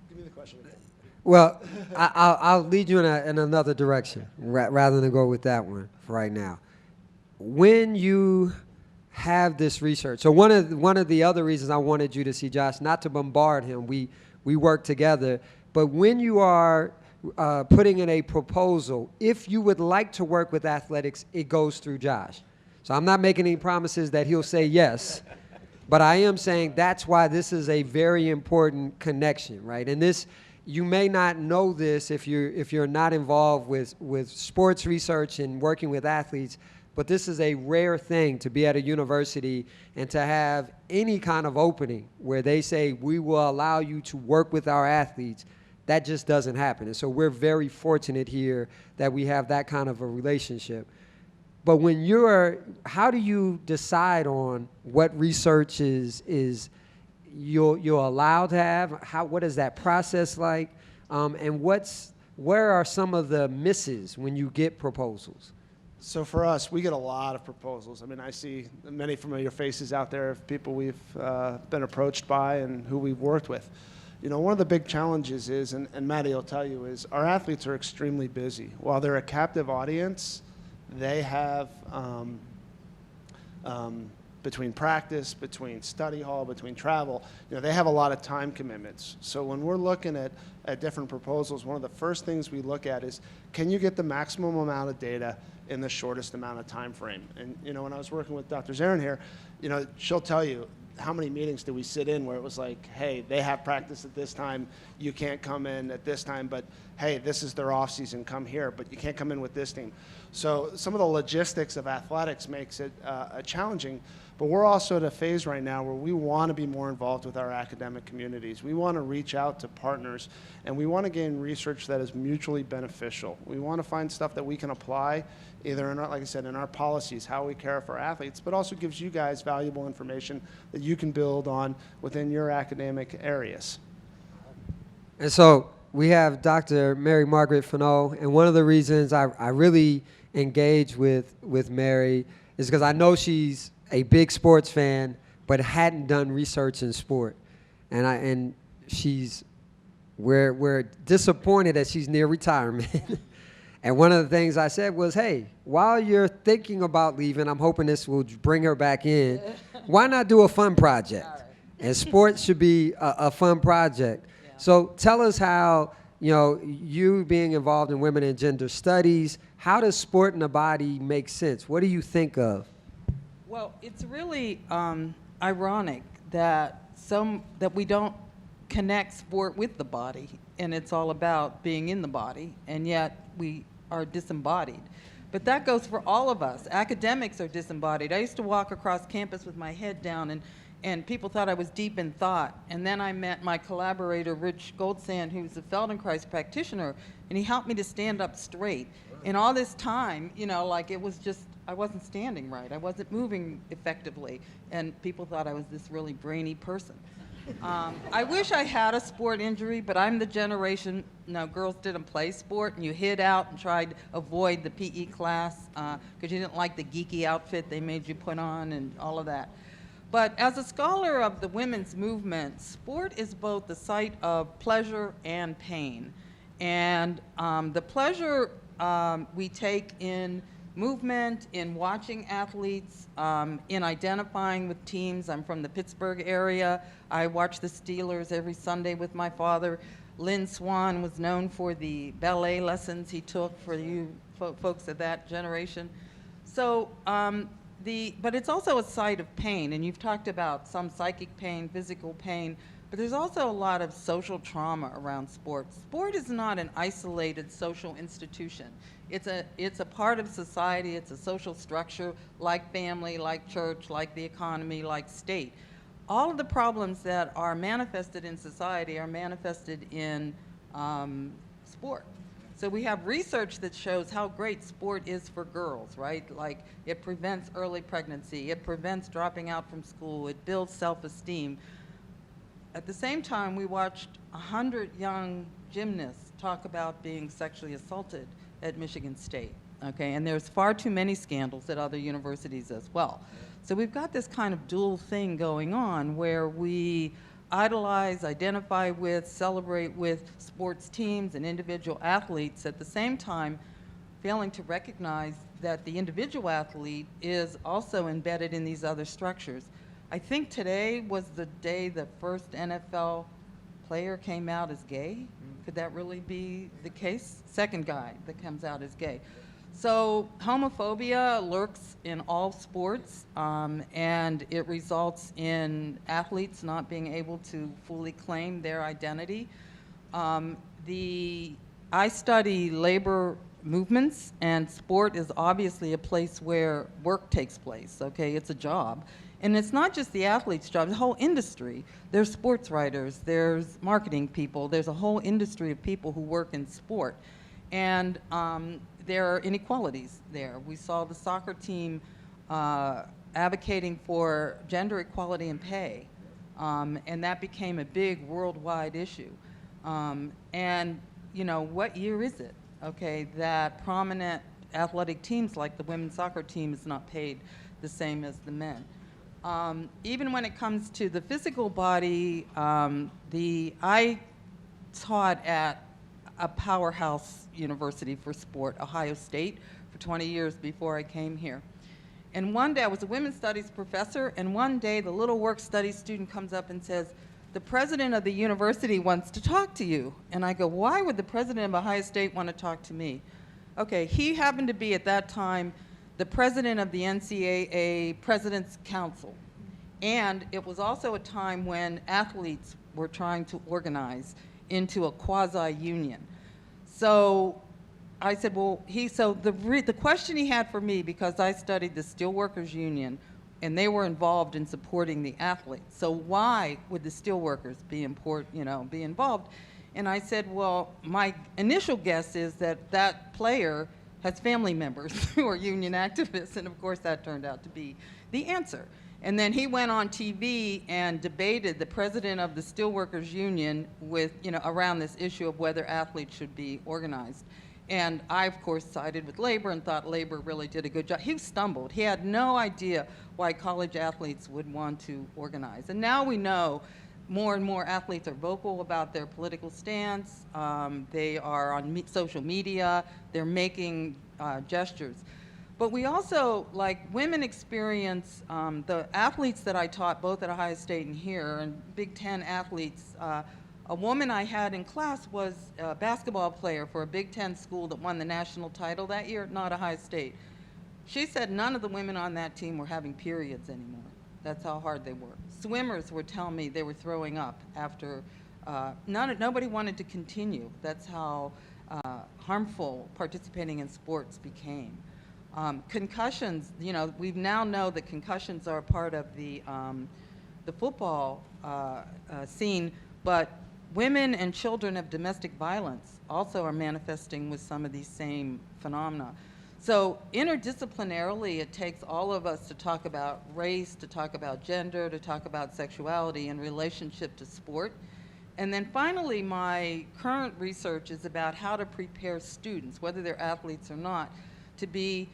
Give me the question again. Well, I'll lead you in another direction rather than go with that one for right now. When you have this research, so one of the other reasons I wanted you to see Josh, not to bombard him, we work together, but when you are putting in a proposal, if you would like to work with athletics, it goes through Josh. So I'm not making any promises that he'll say yes, but I am saying that's why this is a very important connection, right? And this, you may not know this if you're not involved with sports research and working with athletes, but this is a rare thing to be at a university and to have any kind of opening where they say we will allow you to work with our athletes. that just doesn't happen. And so we're very fortunate here that we have that kind of a relationship. But when how do you decide on what research is you're allowed to have? What is that process like? And where are some of the misses when you get proposals? So for us, we get a lot of proposals. I mean, I see many familiar faces out there of people we've been approached by and who we've worked with. You know, one of the big challenges is, and Maddie will tell you, is our athletes are extremely busy. While they're a captive audience, they have, between practice, between study hall, between travel, you know, they have a lot of time commitments. So when we're looking at different proposals, one of the first things we look at is, can you get the maximum amount of data in the shortest amount of time frame? And, you know, when I was working with Dr. Zarin here, you know, she'll tell you, how many meetings did we sit in where it was like, hey, they have practice at this time, you can't come in at this time, but hey, this is their off season, come here, but you can't come in with this team. So some of the logistics of athletics makes it challenging, but we're also at a phase right now where we want to be more involved with our academic communities. We want to reach out to partners, and we want to gain research that is mutually beneficial. We want to find stuff that we can apply either in our, like I said, in our policies, how we care for our athletes, but also gives you guys valuable information that you can build on within your academic areas. And so we have Dr. Mary Margaret Fano, and one of the reasons I really engage with Mary is because I know she's a big sports fan, but hadn't done research in sport, and we're disappointed that she's near retirement. And one of the things I said was, hey, while you're thinking about leaving, I'm hoping this will bring her back in. Why not do a fun project? Right. And sports should be a fun project. Yeah. So tell us how, you know, you being involved in women and gender studies, how does sport in the body make sense? What do you think of? Well, it's really ironic that we don't connect sport with the body, and it's all about being in the body, and yet we are disembodied. But that goes for all of us. Academics are disembodied. I used to walk across campus with my head down, and people thought I was deep in thought. And then I met my collaborator, Rich Goldsand, who's a Feldenkrais practitioner, and he helped me to stand up straight. And all this time, you know, like it was just, I wasn't standing right. I wasn't moving effectively. And people thought I was this really brainy person. I wish I had a sport injury, but I'm the generation, no, girls didn't play sport, and you hid out and tried to avoid the PE class because you didn't like the geeky outfit they made you put on and all of that. But as a scholar of the women's movement, sport is both the site of pleasure and pain. And the pleasure we take in movement, in watching athletes, in identifying with teams. I'm from the Pittsburgh area. I watch the Steelers every Sunday with my father. Lynn Swann was known for the ballet lessons he took for you folks of that generation. So, but it's also a site of pain, and you've talked about some psychic pain, physical pain, but there's also a lot of social trauma around sports. Sport is not an isolated social institution. It's a part of society. It's a social structure like family, like church, like the economy, like state. All of the problems that are manifested in society are manifested in sport. So we have research that shows how great sport is for girls, right? Like it prevents early pregnancy, it prevents dropping out from school, it builds self-esteem. At the same time, we watched 100 young gymnasts talk about being sexually assaulted at Michigan State, okay? And there's far too many scandals at other universities as well. So we've got this kind of dual thing going on where we idolize, identify with, celebrate with sports teams and individual athletes, at the same time failing to recognize that the individual athlete is also embedded in these other structures. I think today was the day the first NFL player came out as gay. Could that really be the case? Second guy that comes out as gay. So homophobia lurks in all sports, and it results in athletes not being able to fully claim their identity. I study labor movements, and sport is obviously a place where work takes place, okay? It's a job. And it's not just the athlete's job, the whole industry. There's sports writers, there's marketing people, there's a whole industry of people who work in sport. And there are inequalities there. We saw the soccer team advocating for gender equality in pay, and that became a big worldwide issue. And, you know, what year is it, okay, that prominent athletic teams like the women's soccer team is not paid the same as the men? Even when it comes to the physical body, I taught at a powerhouse university for sport, Ohio State, for 20 years before I came here. And one day, I was a women's studies professor, and one day the little work study student comes up and says, "The president of the university wants to talk to you." And I go, "Why would the president of Ohio State want to talk to me?" Okay, he happened to be at that time the president of the NCAA President's Council. And it was also a time when athletes were trying to organize into a quasi-union. So I said, well, the question he had for me, because I studied the Steelworkers Union, and they were involved in supporting the athletes. So why would the steelworkers be involved? And I said, well, my initial guess is that that player has family members who are union activists, and of course that turned out to be the answer. And then he went on TV and debated the president of the Steelworkers Union with, around this issue of whether athletes should be organized. And I, of course, sided with labor and thought labor really did a good job. He stumbled. He had no idea why college athletes would want to organize. And now we know more and more athletes are vocal about their political stance. They are on social media. They're making gestures. But we also, like, women experience, the athletes that I taught both at Ohio State and here, and Big Ten athletes, a woman I had in class was a basketball player for a Big Ten school that won the national title that year, not Ohio State. She said none of the women on that team were having periods anymore. That's how hard they were. Swimmers were telling me they were throwing up after, nobody wanted to continue. That's how harmful participating in sports became. Concussions, we now know that concussions are a part of the football scene, but women and children of domestic violence also are manifesting with some of these same phenomena. So interdisciplinarily, it takes all of us to talk about race, to talk about gender, to talk about sexuality in relationship to sport. And then finally, my current research is about how to prepare students, whether they're athletes or not, to be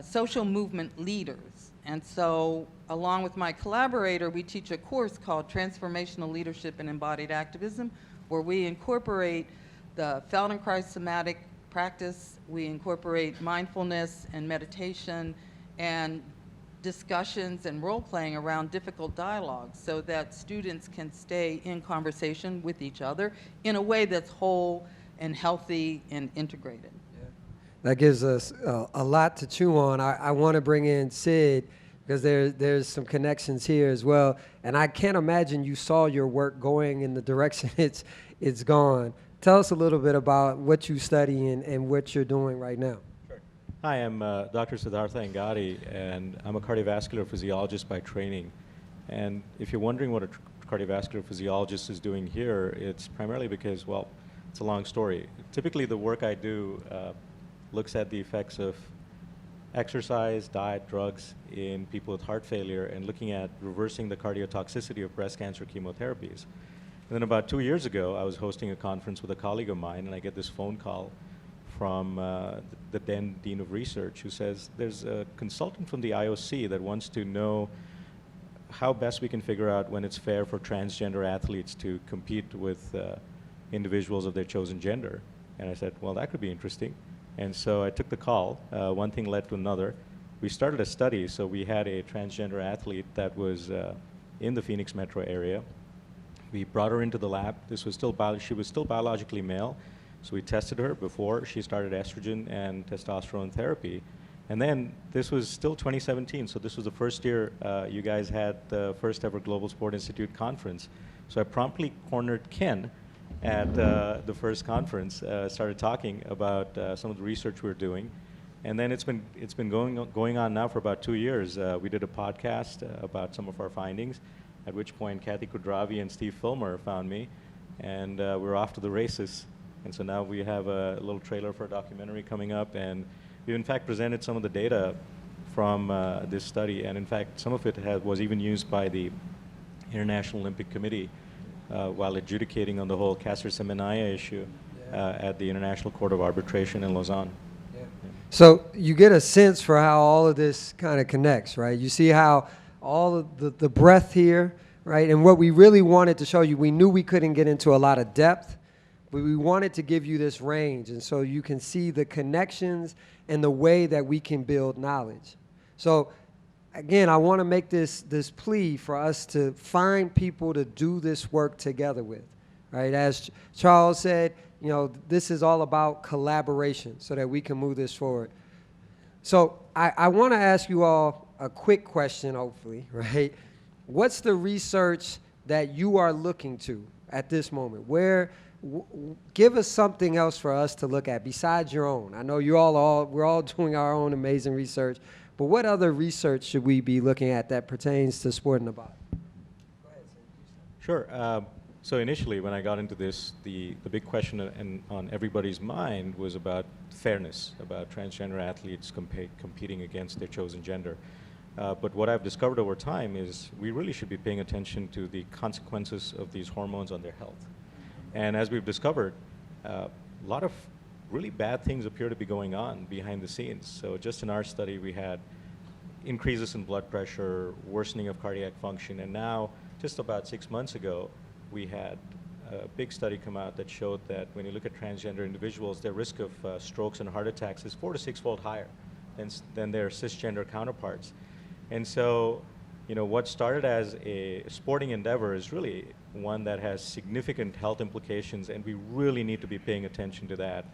social movement leaders. And so, along with my collaborator, we teach a course called Transformational Leadership and Embodied Activism, where we incorporate the Feldenkrais somatic practice, we incorporate mindfulness and meditation and discussions and role-playing around difficult dialogues so that students can stay in conversation with each other in a way that's whole and healthy and integrated. That gives us a lot to chew on. I want to bring in Sid because there's some connections here as well. And I can't imagine you saw your work going in the direction it's gone. Tell us a little bit about what you study and what you're doing right now. Sure. Hi, I'm Dr. Siddhartha Angadi, and I'm a cardiovascular physiologist by training. And if you're wondering what a cardiovascular physiologist is doing here, it's primarily because, well, it's a long story. Typically, the work I do looks at the effects of exercise, diet, drugs in people with heart failure, and looking at reversing the cardiotoxicity of breast cancer chemotherapies. And then about 2 years ago, I was hosting a conference with a colleague of mine, and I get this phone call from the then Dean of Research who says, there's a consultant from the IOC that wants to know how best we can figure out when it's fair for transgender athletes to compete with individuals of their chosen gender. And I said, well, that could be interesting. And so I took the call. One thing led to another. We started a study. So we had a transgender athlete that was in the Phoenix metro area. We brought her into the lab. She was still biologically male. So we tested her before she started estrogen and testosterone therapy. And then this was still 2017. So this was the first year you guys had the first ever Global Sport Institute conference. So I promptly cornered Ken at the first conference, started talking about some of the research we were doing. And then it's been going on now for about 2 years. We did a podcast about some of our findings, at which point Kathy Kudravi and Steve Filmer found me, and we're off to the races. And so now we have a little trailer for a documentary coming up, and we in fact presented some of the data from this study, and in fact some of it was even used by the International Olympic Committee while adjudicating on the whole Caster-Semenya issue at the International Court of Arbitration in Lausanne. So you get a sense for how all of this kind of connects, right? You see how all of the breadth here, right? And what we really wanted to show you, we knew we couldn't get into a lot of depth, but we wanted to give you this range. And so you can see the connections and the way that we can build knowledge. So again, I want to make this plea for us to find people to do this work together with, right? As Charles said, you know, this is all about collaboration so that we can move this forward. So I want to ask you all a quick question, hopefully, right? What's the research that you are looking to at this moment? Give us something else for us to look at besides your own. I know we're all doing our own amazing research, but what other research should we be looking at that pertains to sport and the body? Go ahead, Sam. Sure. So initially, when I got into this, the big question on everybody's mind was about fairness, about transgender athletes competing against their chosen gender. But what I've discovered over time is we really should be paying attention to the consequences of these hormones on their health. And as we've discovered, a lot of really bad things appear to be going on behind the scenes. So just in our study, we had increases in blood pressure, worsening of cardiac function, and now, just about 6 months ago, we had a big study come out that showed that when you look at transgender individuals, their risk of strokes and heart attacks is 4 to 6-fold higher than their cisgender counterparts. And so, you know, what started as a sporting endeavor is really one that has significant health implications, and we really need to be paying attention to that.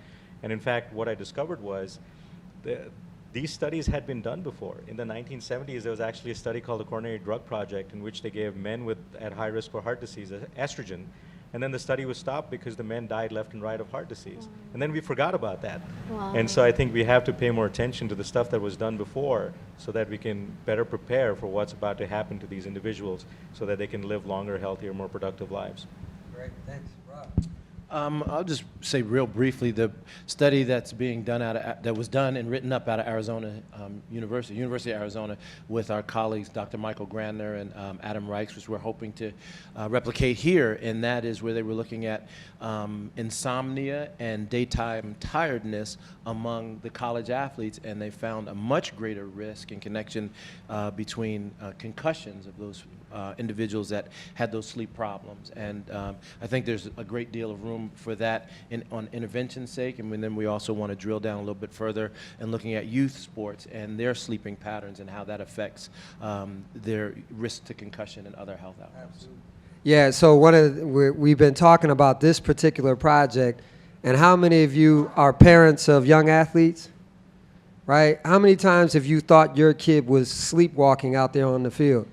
And in fact, what I discovered was these studies had been done before. In the 1970s, there was actually a study called the Coronary Drug Project in which they gave men at high risk for heart disease estrogen. And then the study was stopped because the men died left and right of heart disease. And then we forgot about that. Wow. And so I think we have to pay more attention to the stuff that was done before so that we can better prepare for what's about to happen to these individuals so that they can live longer, healthier, more productive lives. Great, thanks. Rob. I'll just say real briefly, the study that's being done that was done and written up out of Arizona University of Arizona, with our colleagues Dr. Michael Grandner and Adam Reichs, which we're hoping to replicate here, and that is where they were looking at insomnia and daytime tiredness among the college athletes, and they found a much greater risk and connection between concussions of those individuals that had those sleep problems. And I think there's a great deal of room for that on intervention's sake. And then we also want to drill down a little bit further and looking at youth sports and their sleeping patterns and how that affects their risk to concussion and other health outcomes. Yeah, so we've been talking about this particular project, and how many of you are parents of young athletes, right? How many times have you thought your kid was sleepwalking out there on the field,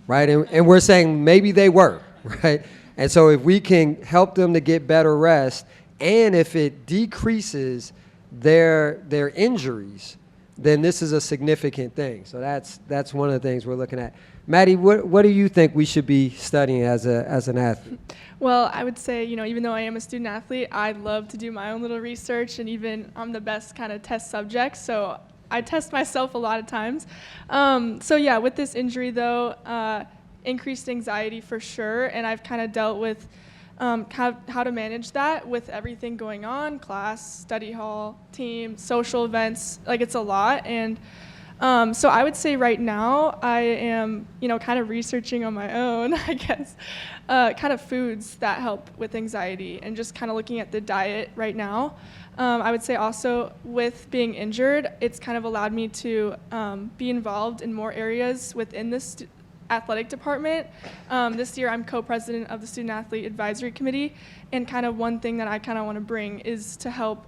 right? And we're saying maybe they were, right? And so if we can help them to get better rest, and if it decreases their injuries, then this is a significant thing. So that's one of the things we're looking at. Maddie, what do you think we should be studying as an athlete? Well, I would say, you know, even though I am a student athlete, I love to do my own little research, and even I'm the best kind of test subject, so I test myself a lot of times. So yeah, with this injury though, increased anxiety for sure, and I've kind of dealt with how to manage that with everything going on, class, study hall, team, social events, like it's a lot. And so I would say right now I am, you know, kind of researching on my own, I guess, kind of foods that help with anxiety, and just kind of looking at the diet right now. I would say also with being injured, it's kind of allowed me to be involved in more areas within this athletic department. This year I'm co-president of the Student Athlete Advisory Committee, and kind of one thing that I kind of want to bring is to help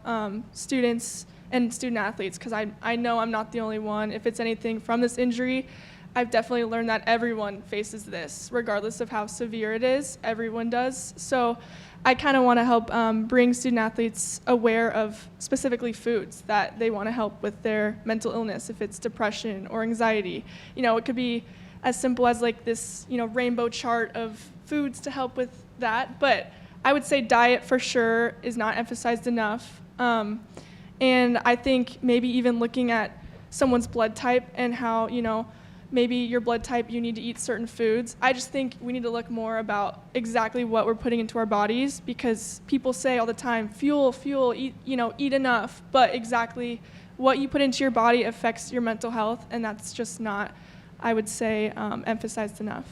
students and student athletes, because I know I'm not the only one. If it's anything from this injury, I've definitely learned that everyone faces this, regardless of how severe it is. Everyone does. So I kind of want to help bring student athletes aware of specifically foods that they want to help with their mental illness, if it's depression or anxiety. You know, it could be as simple as like this, you know, rainbow chart of foods to help with that. But I would say diet for sure is not emphasized enough. And I think maybe even looking at someone's blood type and how, you know, maybe your blood type, you need to eat certain foods. I just think we need to look more about exactly what we're putting into our bodies, because people say all the time, fuel, eat, you know, eat enough, but exactly what you put into your body affects your mental health, and that's just not, I would say, emphasized enough.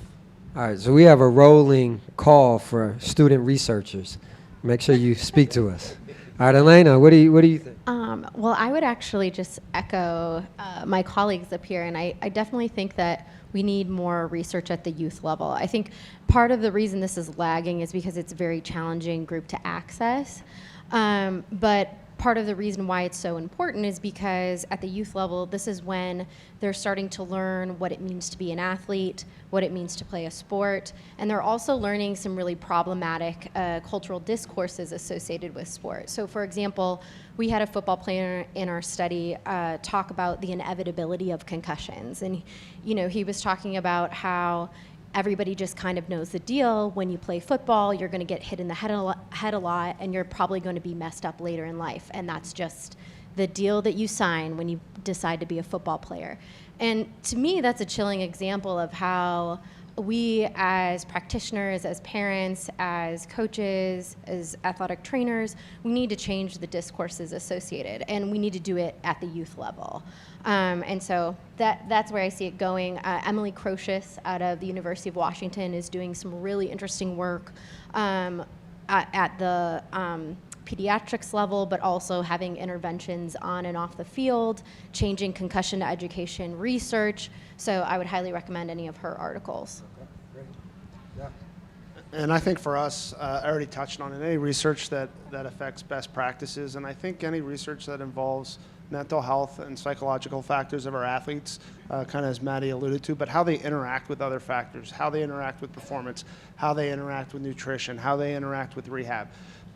All right, so we have a rolling call for student researchers. Make sure you speak to us. All right, Elena, what do you think? Well, I would actually just echo my colleagues up here, and I definitely think that we need more research at the youth level. I think part of the reason this is lagging is because it's a very challenging group to access, but part of the reason why it's so important is because at the youth level, this is when they're starting to learn what it means to be an athlete, what it means to play a sport, and they're also learning some really problematic cultural discourses associated with sport. So for example, we had a football player in our study talk about the inevitability of concussions. And you know, he was talking about how everybody just kind of knows the deal. When you play football, you're going to get hit in the head a lot, and you're probably going to be messed up later in life. And that's just the deal that you sign when you decide to be a football player. And to me, that's a chilling example of how we as practitioners, as parents, as coaches, as athletic trainers, we need to change the discourses associated, and we need to do it at the youth level. And so that's where I see it going. Emily Crocious out of the University of Washington is doing some really interesting work at the pediatrics level, but also having interventions on and off the field, changing concussion to education research. So I would highly recommend any of her articles. And I think for us, I already touched on it, any research that affects best practices, and I think any research that involves mental health and psychological factors of our athletes, kind of as Maddie alluded to, but how they interact with other factors, how they interact with performance, how they interact with nutrition, how they interact with rehab.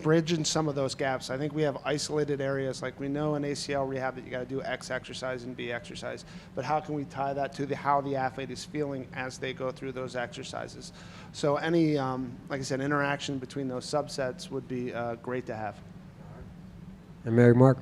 Bridging some of those gaps. I think we have isolated areas, like we know in ACL rehab that you got to do X exercise and B exercise, but how can we tie that to how the athlete is feeling as they go through those exercises? So any, like I said, interaction between those subsets would be great to have. And Mary Mark?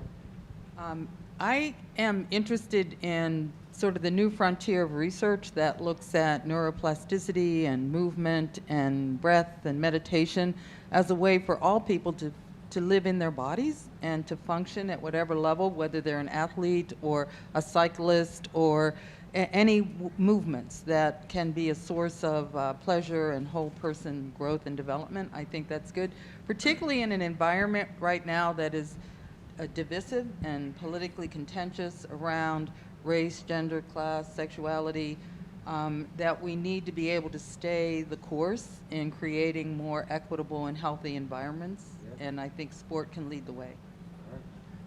I am interested in sort of the new frontier of research that looks at neuroplasticity and movement and breath and meditation as a way for all people to live in their bodies and to function at whatever level, whether they're an athlete or a cyclist or any movements that can be a source of pleasure and whole person growth and development. I think that's good, particularly in an environment right now that is divisive and politically contentious around race, gender, class, sexuality, that we need to be able to stay the course in creating more equitable and healthy environments. Yep. And I think sport can lead the way.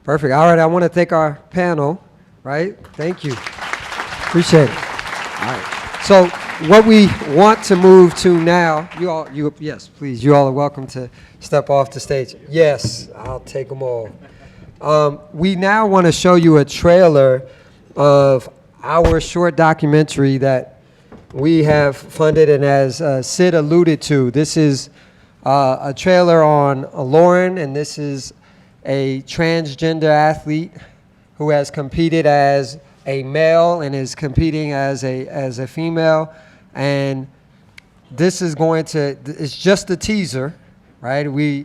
Perfect. All right, I want to thank our panel, right? Thank you. Appreciate it. All right. So what we want to move to now, yes, please, you all are welcome to step off the stage. Yes, I'll take them all. We now want to show you a trailer of our short documentary that we have funded, and as Sid alluded to, this is a trailer on Lauren, and this is a transgender athlete who has competed as a male and is competing as a female, and this is it's just a teaser, right? We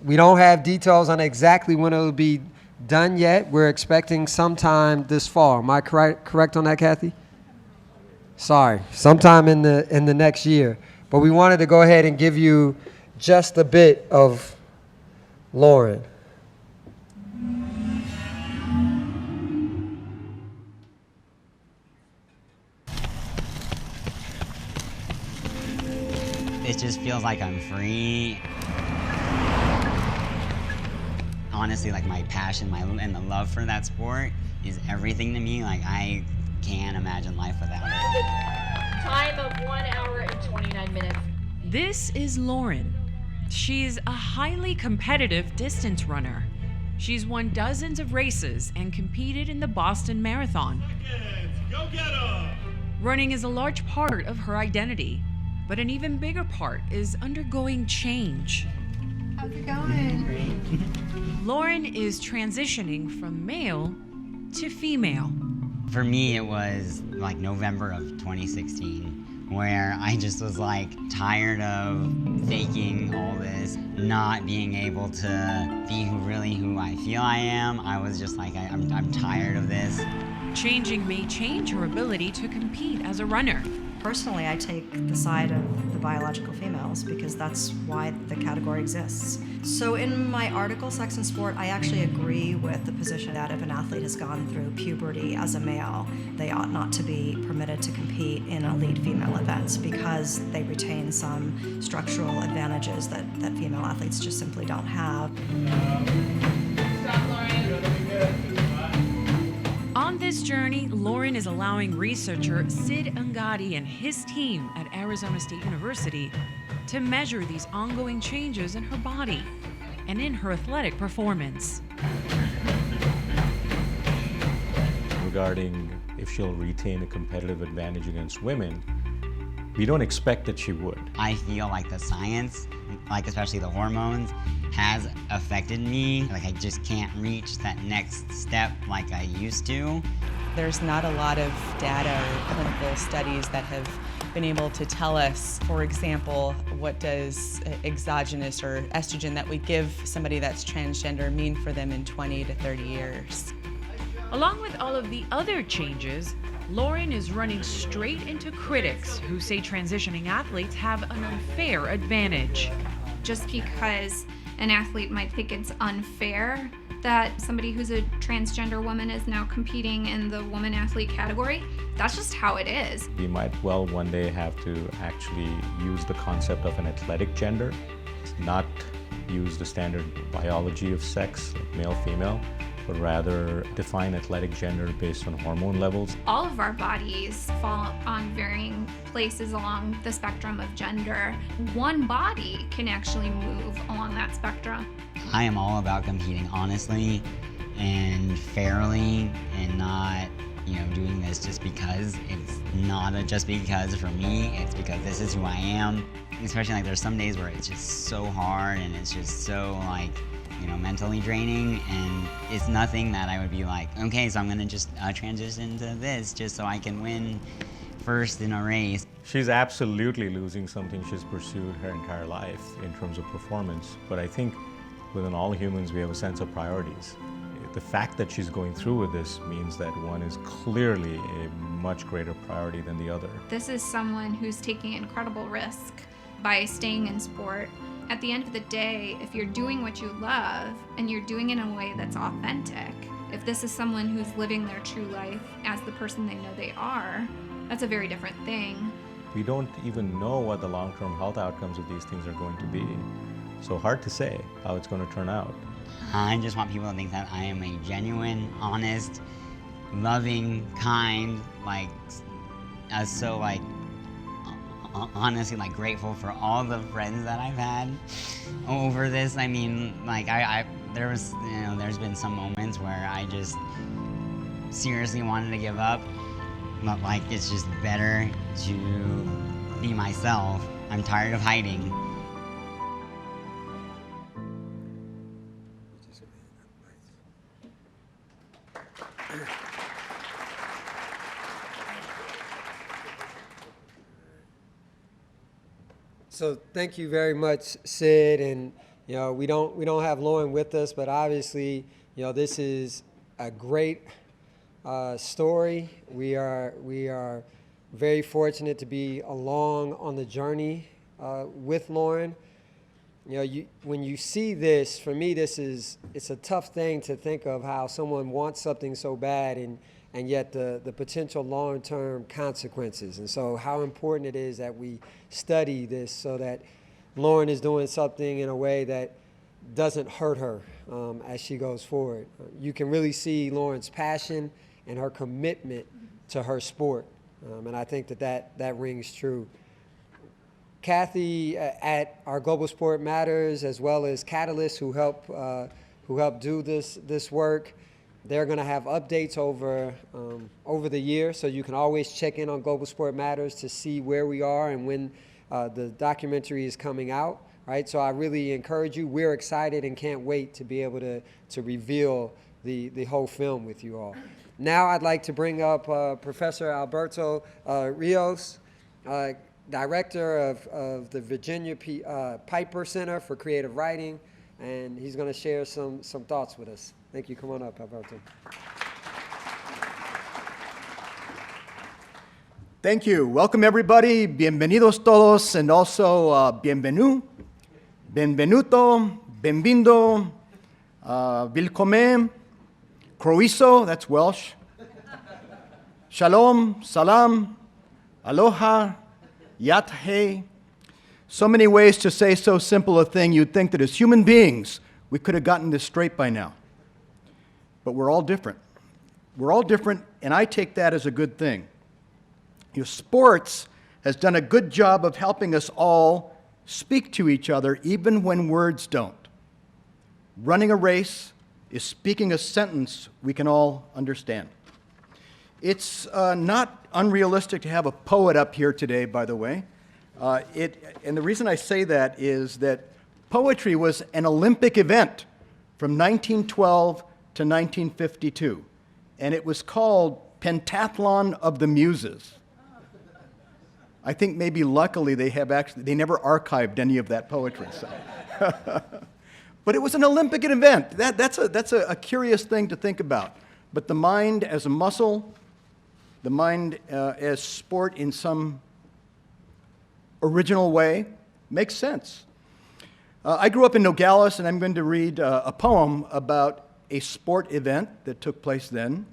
don't have details on exactly when it'll be done yet. We're expecting sometime this fall. Am I correct on that, Kathy? Sorry, sometime in the next year. But we wanted to go ahead and give you just a bit of Lauren. It just feels like I'm free. Honestly, like my passion, and the love for that sport is everything to me. Like I can't imagine life without it. Time of 1 hour and 29 minutes. This is Lauren. She's a highly competitive distance runner. She's won dozens of races and competed in the Boston Marathon. Go get 'em! Running is a large part of her identity, but an even bigger part is undergoing change. How's it going? Lauren is transitioning from male to female. For me, it was like November of 2016, where I just was like tired of faking all this, not being able to be who I feel I am. I was just like, I'm tired of this. Changing may change her ability to compete as a runner. Personally, I take the side of the biological females because that's why the category exists. So in my article, Sex and Sport, I actually agree with the position that if an athlete has gone through puberty as a male, they ought not to be permitted to compete in elite female events because they retain some structural advantages that female athletes just simply don't have. Stop, Lauren. On this journey, Lauren is allowing researcher Sid Angadi and his team at Arizona State University to measure these ongoing changes in her body and in her athletic performance. Regarding if she'll retain a competitive advantage against women, we don't expect that she would. I feel like the science, like especially the hormones, has affected me. Like I just can't reach that next step like I used to. There's not a lot of data or clinical studies that have been able to tell us, for example, what does exogenous or estrogen that we give somebody that's transgender mean for them in 20 to 30 years. Along with all of the other changes, Lauren is running straight into critics who say transitioning athletes have an unfair advantage. Just because an athlete might think it's unfair that somebody who's a transgender woman is now competing in the woman athlete category, that's just how it is. We might well one day have to actually use the concept of an athletic gender, not use the standard biology of sex, like male, female, but rather define athletic gender based on hormone levels. All of our bodies fall on varying places along the spectrum of gender. One body can actually move along that spectrum. I am all about competing honestly and fairly and not, doing this just because. It's not a just because for me, it's because this is who I am. Especially there's some days where it's just so hard and it's just so mentally draining, and it's nothing that I would be like, okay, so I'm gonna just transition to this just so I can win first in a race. She's absolutely losing something she's pursued her entire life in terms of performance, but I think within all humans we have a sense of priorities. The fact that she's going through with this means that one is clearly a much greater priority than the other. This is someone who's taking incredible risk by staying in sport. At the end of the day, if you're doing what you love and you're doing it in a way that's authentic, if this is someone who's living their true life as the person they know they are, that's a very different thing. We don't even know what the long-term health outcomes of these things are going to be. So hard to say how it's going to turn out. I just want people to think that I am a genuine, honest, loving, kind, honestly grateful for all the friends that I've had over this. I mean, there's been some moments where I just seriously wanted to give up, but it's just better to be myself. I'm tired of hiding. So thank you very much, Sid. And we don't have Lauren with us, but obviously, this is a great story. We are very fortunate to be along on the journey with Lauren. When you see this, for me, it's a tough thing to think of how someone wants something so bad and yet the potential long-term consequences. And so how important it is that we study this so that Lauren is doing something in a way that doesn't hurt her as she goes forward. You can really see Lauren's passion and her commitment to her sport. And I think that rings true. Kathy at our Global Sport Matters, as well as Catalyst, who help do this work, they're going to have updates over the year, so you can always check in on Global Sport Matters to see where we are and when the documentary is coming out. Right, so I really encourage you. We're excited and can't wait to be able to reveal the whole film with you all. Now I'd like to bring up Professor Alberto Rios, Director of the Virginia Piper Center for Creative Writing, and he's going to share some thoughts with us. Thank you. Come on up, Alberto. Thank you. Welcome, everybody. Bienvenidos todos, and also bienvenue, benvenuto, benvindo, willkommen, croiso, that's Welsh, shalom, salam, aloha, yathe. So many ways to say so simple a thing, you'd think that as human beings, we could have gotten this straight by now. But we're all different. We're all different, and I take that as a good thing. Sports has done a good job of helping us all speak to each other even when words don't. Running a race is speaking a sentence we can all understand. It's not unrealistic to have a poet up here today, by the way. And the reason I say that is that poetry was an Olympic event from 1912 to 1952, and it was called Pentathlon of the Muses. I think maybe luckily they never archived any of that poetry. So. But it was an Olympic event. That's a curious thing to think about. But the mind as a muscle, the mind as sport in some original way makes sense. I grew up in Nogales, and I'm going to read a poem about a sport event that took place then.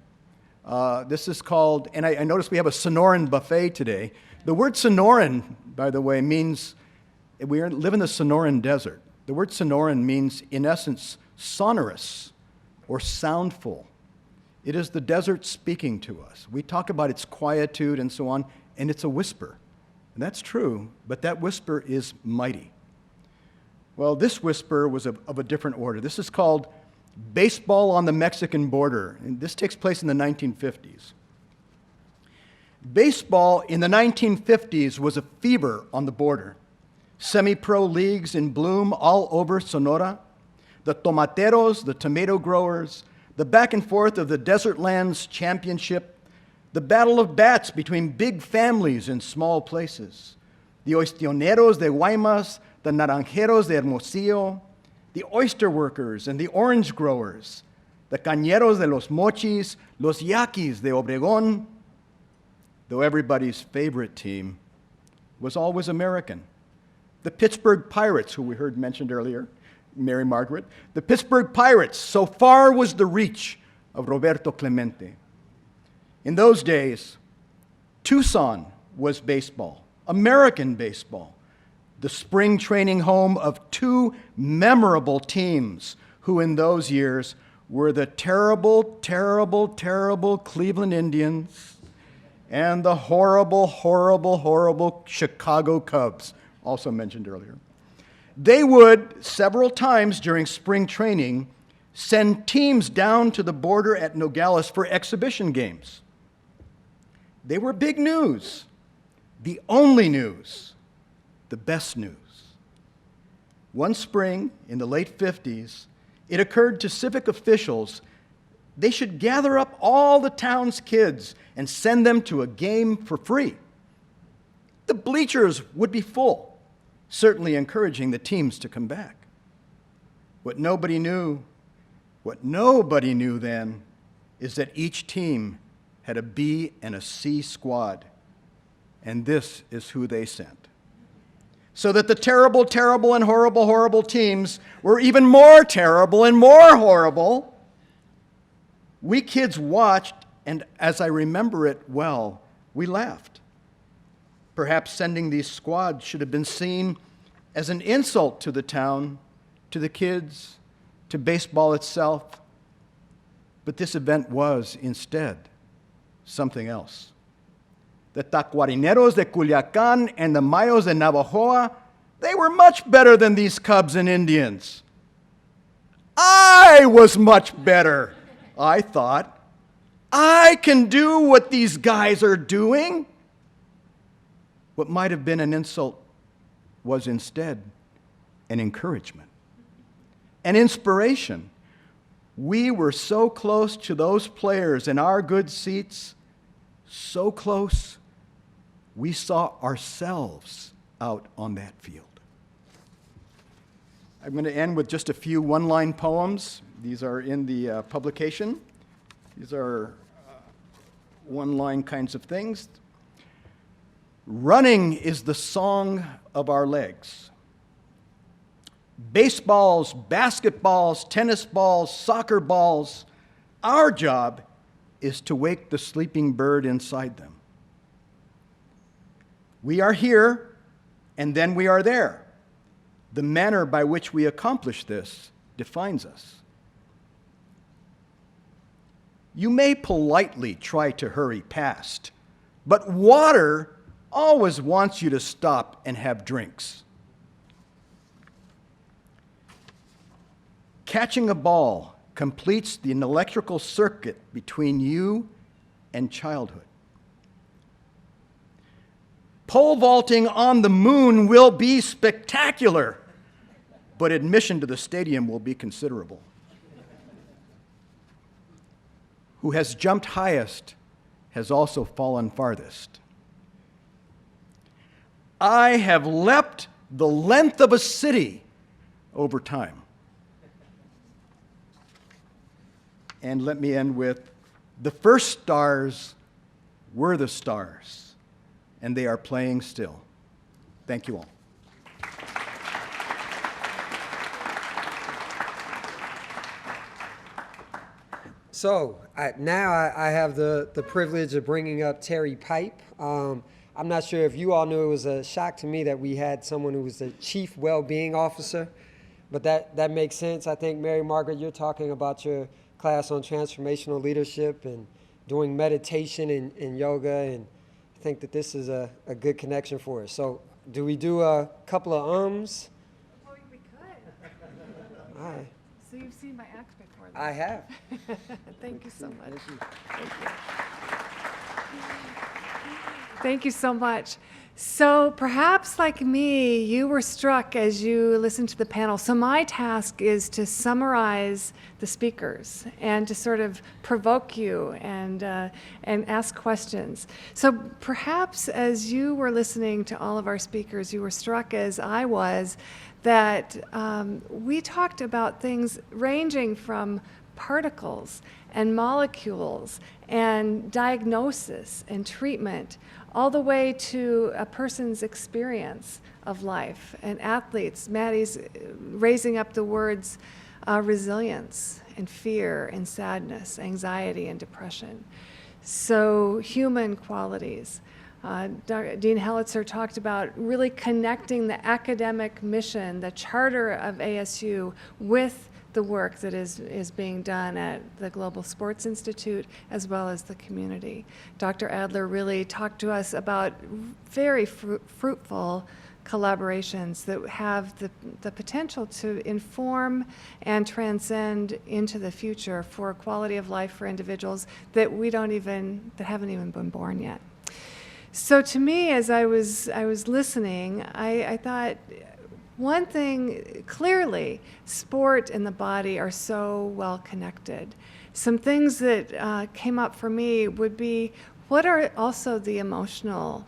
This is called, and I noticed we have a Sonoran buffet today. The word Sonoran, by the way, means, we live in the Sonoran Desert. The word Sonoran means, in essence, sonorous or soundful. It is the desert speaking to us. We talk about its quietude and so on, and it's a whisper. And that's true, but that whisper is mighty. Well, this whisper was of a different order. This is called Baseball on the Mexican Border, and this takes place in the 1950s. Baseball in the 1950s was a fever on the border. Semi-pro leagues in bloom all over Sonora. The tomateros, the tomato growers, the back and forth of the Desert Lands Championship, the battle of bats between big families in small places. The oistioneros de Guaymas, the naranjeros de Hermosillo, the oyster workers and the orange growers, the cañeros de los mochis, los yaquis de Obregón, though everybody's favorite team was always American. The Pittsburgh Pirates, who we heard mentioned earlier, Mary Margaret, the Pittsburgh Pirates, so far was the reach of Roberto Clemente. In those days, Tucson was baseball, American baseball, the spring training home of two memorable teams who in those years were the terrible, terrible, terrible Cleveland Indians and the horrible, horrible, horrible Chicago Cubs, also mentioned earlier. They would, several times during spring training, send teams down to the border at Nogales for exhibition games. They were big news, the only news, the best news. One spring in the late 50s, it occurred to civic officials they should gather up all the town's kids and send them to a game for free. The bleachers would be full, certainly encouraging the teams to come back. What nobody knew then is that each team had a B and a C squad, and this is who they sent. So that the terrible, terrible, and horrible, horrible teams were even more terrible and more horrible. We kids watched, and as I remember it well, we laughed. Perhaps sending these squads should have been seen as an insult to the town, to the kids, to baseball itself. But this event was, instead, something else. the Tacuarineros de Culiacan and the Mayos de Navajoa, they were much better than these Cubs and Indians. I was much better, I thought. I can do what these guys are doing. What might have been an insult was instead an encouragement, an inspiration. We were so close to those players in our good seats, so close, we saw ourselves out on that field. I'm going to end with just a few one-line poems. These are in the publication. These are one-line kinds of things. Running is the song of our legs. Baseballs, basketballs, tennis balls, soccer balls, our job is to wake the sleeping bird inside them. We are here, and then we are there. The manner by which we accomplish this defines us. You may politely try to hurry past, but water always wants you to stop and have drinks. Catching a ball completes the electrical circuit between you and childhood. Pole vaulting on the moon will be spectacular, but admission to the stadium will be considerable. Who has jumped highest has also fallen farthest. I have leapt the length of a city over time. And let me end with, the first stars were the stars, and they are playing still. Thank you all. So now I have the privilege of bringing up Terry Pipe. I'm not sure if you all knew, it was a shock to me that we had someone who was the chief well-being officer, but that makes sense. I think, Mary Margaret, you're talking about your class on transformational leadership and doing meditation and yoga, and I think that this is a good connection for us. So do we do a couple of ums? Well, we could. All right. So you've seen my act before. Then. I have. Thank you so much. Thank you. Thank you. Thank you so much. So perhaps like me, you were struck as you listened to the panel. So my task is to summarize the speakers and to sort of provoke you and ask questions. So perhaps as you were listening to all of our speakers, you were struck as I was that we talked about things ranging from particles and molecules and diagnosis and treatment, all the way to a person's experience of life. And athletes, Maddie's raising up the words resilience and fear and sadness, anxiety and depression. So human qualities. Dean Hellitzer talked about really connecting the academic mission, the charter of ASU, with the work that is being done at the Global Sports Institute as well as the community. Dr. Adler really talked to us about very fruitful collaborations that have the potential to inform and transcend into the future for quality of life for individuals that haven't even been born yet. So to me, as I was listening, I thought, one thing, clearly, sport and the body are so well connected. Some things that came up for me would be, what are also the emotional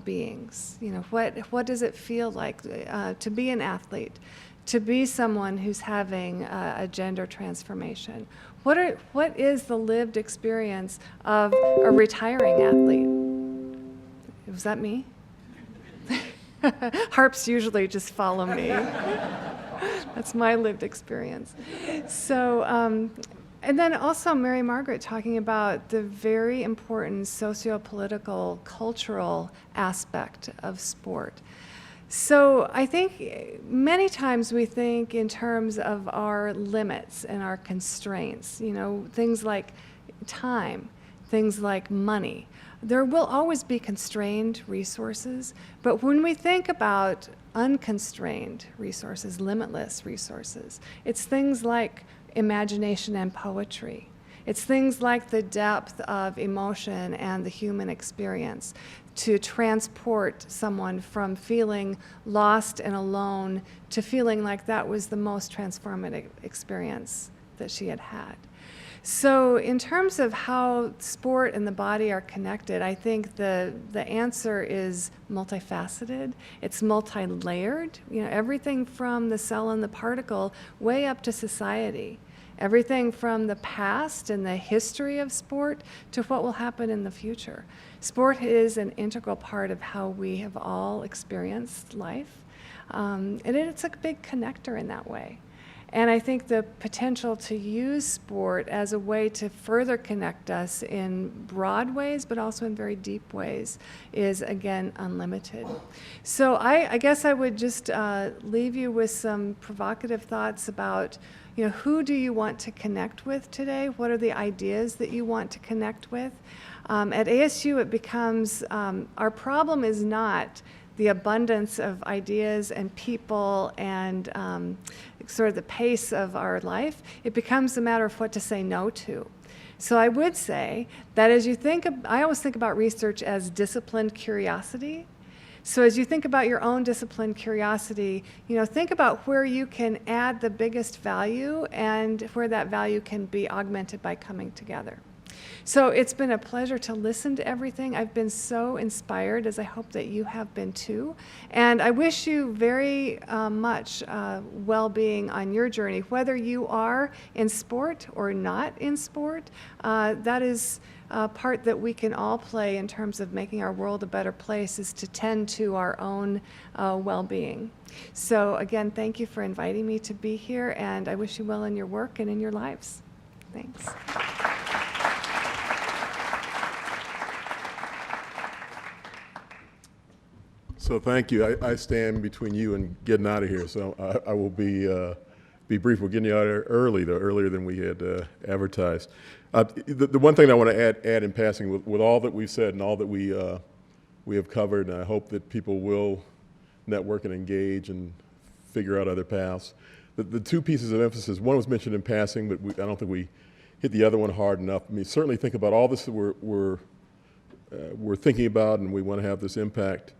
beings? You know, what does it feel like to be an athlete, to be someone who's having a gender transformation? What is the lived experience of a retiring athlete? Was that me? Harps usually just follow me. That's my lived experience. So, and then also Mary Margaret talking about the very important socio-political, cultural aspect of sport. So I think many times we think in terms of our limits and our constraints, you know, things like time, things like money. there will always be constrained resources, but when we think about unconstrained resources, limitless resources, it's things like imagination and poetry. It's things like the depth of emotion and the human experience to transport someone from feeling lost and alone to feeling like that was the most transformative experience that she had had. So in terms of how sport and the body are connected, I think the answer is multifaceted. It's multi-layered. Everything from the cell and the particle way up to society. Everything from the past and the history of sport to what will happen in the future. Sport is an integral part of how we have all experienced life. And it's a big connector in that way. And I think the potential to use sport as a way to further connect us in broad ways, but also in very deep ways, is, again, unlimited. So I guess I would just leave you with some provocative thoughts about, who do you want to connect with today? What are the ideas that you want to connect with? At ASU, it becomes, our problem is not the abundance of ideas and people and sort of the pace of our life. It becomes a matter of what to say no to. So I would say that as you think, I always think about research as disciplined curiosity. So as you think about your own disciplined curiosity, think about where you can add the biggest value and where that value can be augmented by coming together. So it's been a pleasure to listen to everything. I've been so inspired, as I hope that you have been too. And I wish you very much well-being on your journey, whether you are in sport or not in sport. That is a part that we can all play in terms of making our world a better place, is to tend to our own well-being. So again, thank you for inviting me to be here, and I wish you well in your work and in your lives. Thanks. So thank you. I stand between you and getting out of here, so I will be brief. We're getting you out of here early, though, earlier than we had advertised. The one thing I want to add in passing, with all that we've said and all that we have covered, and I hope that people will network and engage and figure out other paths. The two pieces of emphasis, one was mentioned in passing, but I don't think we hit the other one hard enough. I mean, certainly think about all this that we're thinking about, and we want to have this impact.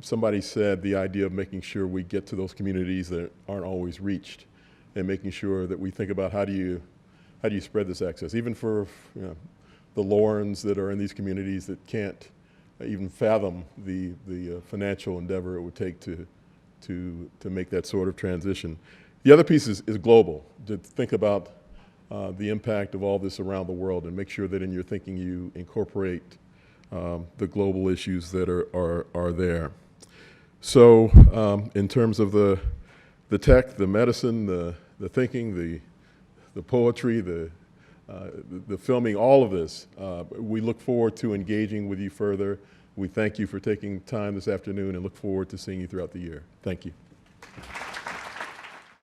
Somebody said the idea of making sure we get to those communities that aren't always reached, and making sure that we think about how do you spread this access, even for the Lorens that are in these communities that can't even fathom the financial endeavor it would take to make that sort of transition. The other piece is global, to think about the impact of all this around the world, and make sure that in your thinking you incorporate the global issues that are there. So in terms of the tech, the medicine, the thinking, the poetry, the filming, all of this, we look forward to engaging with you further. We thank you for taking time this afternoon and look forward to seeing you throughout the year. Thank you.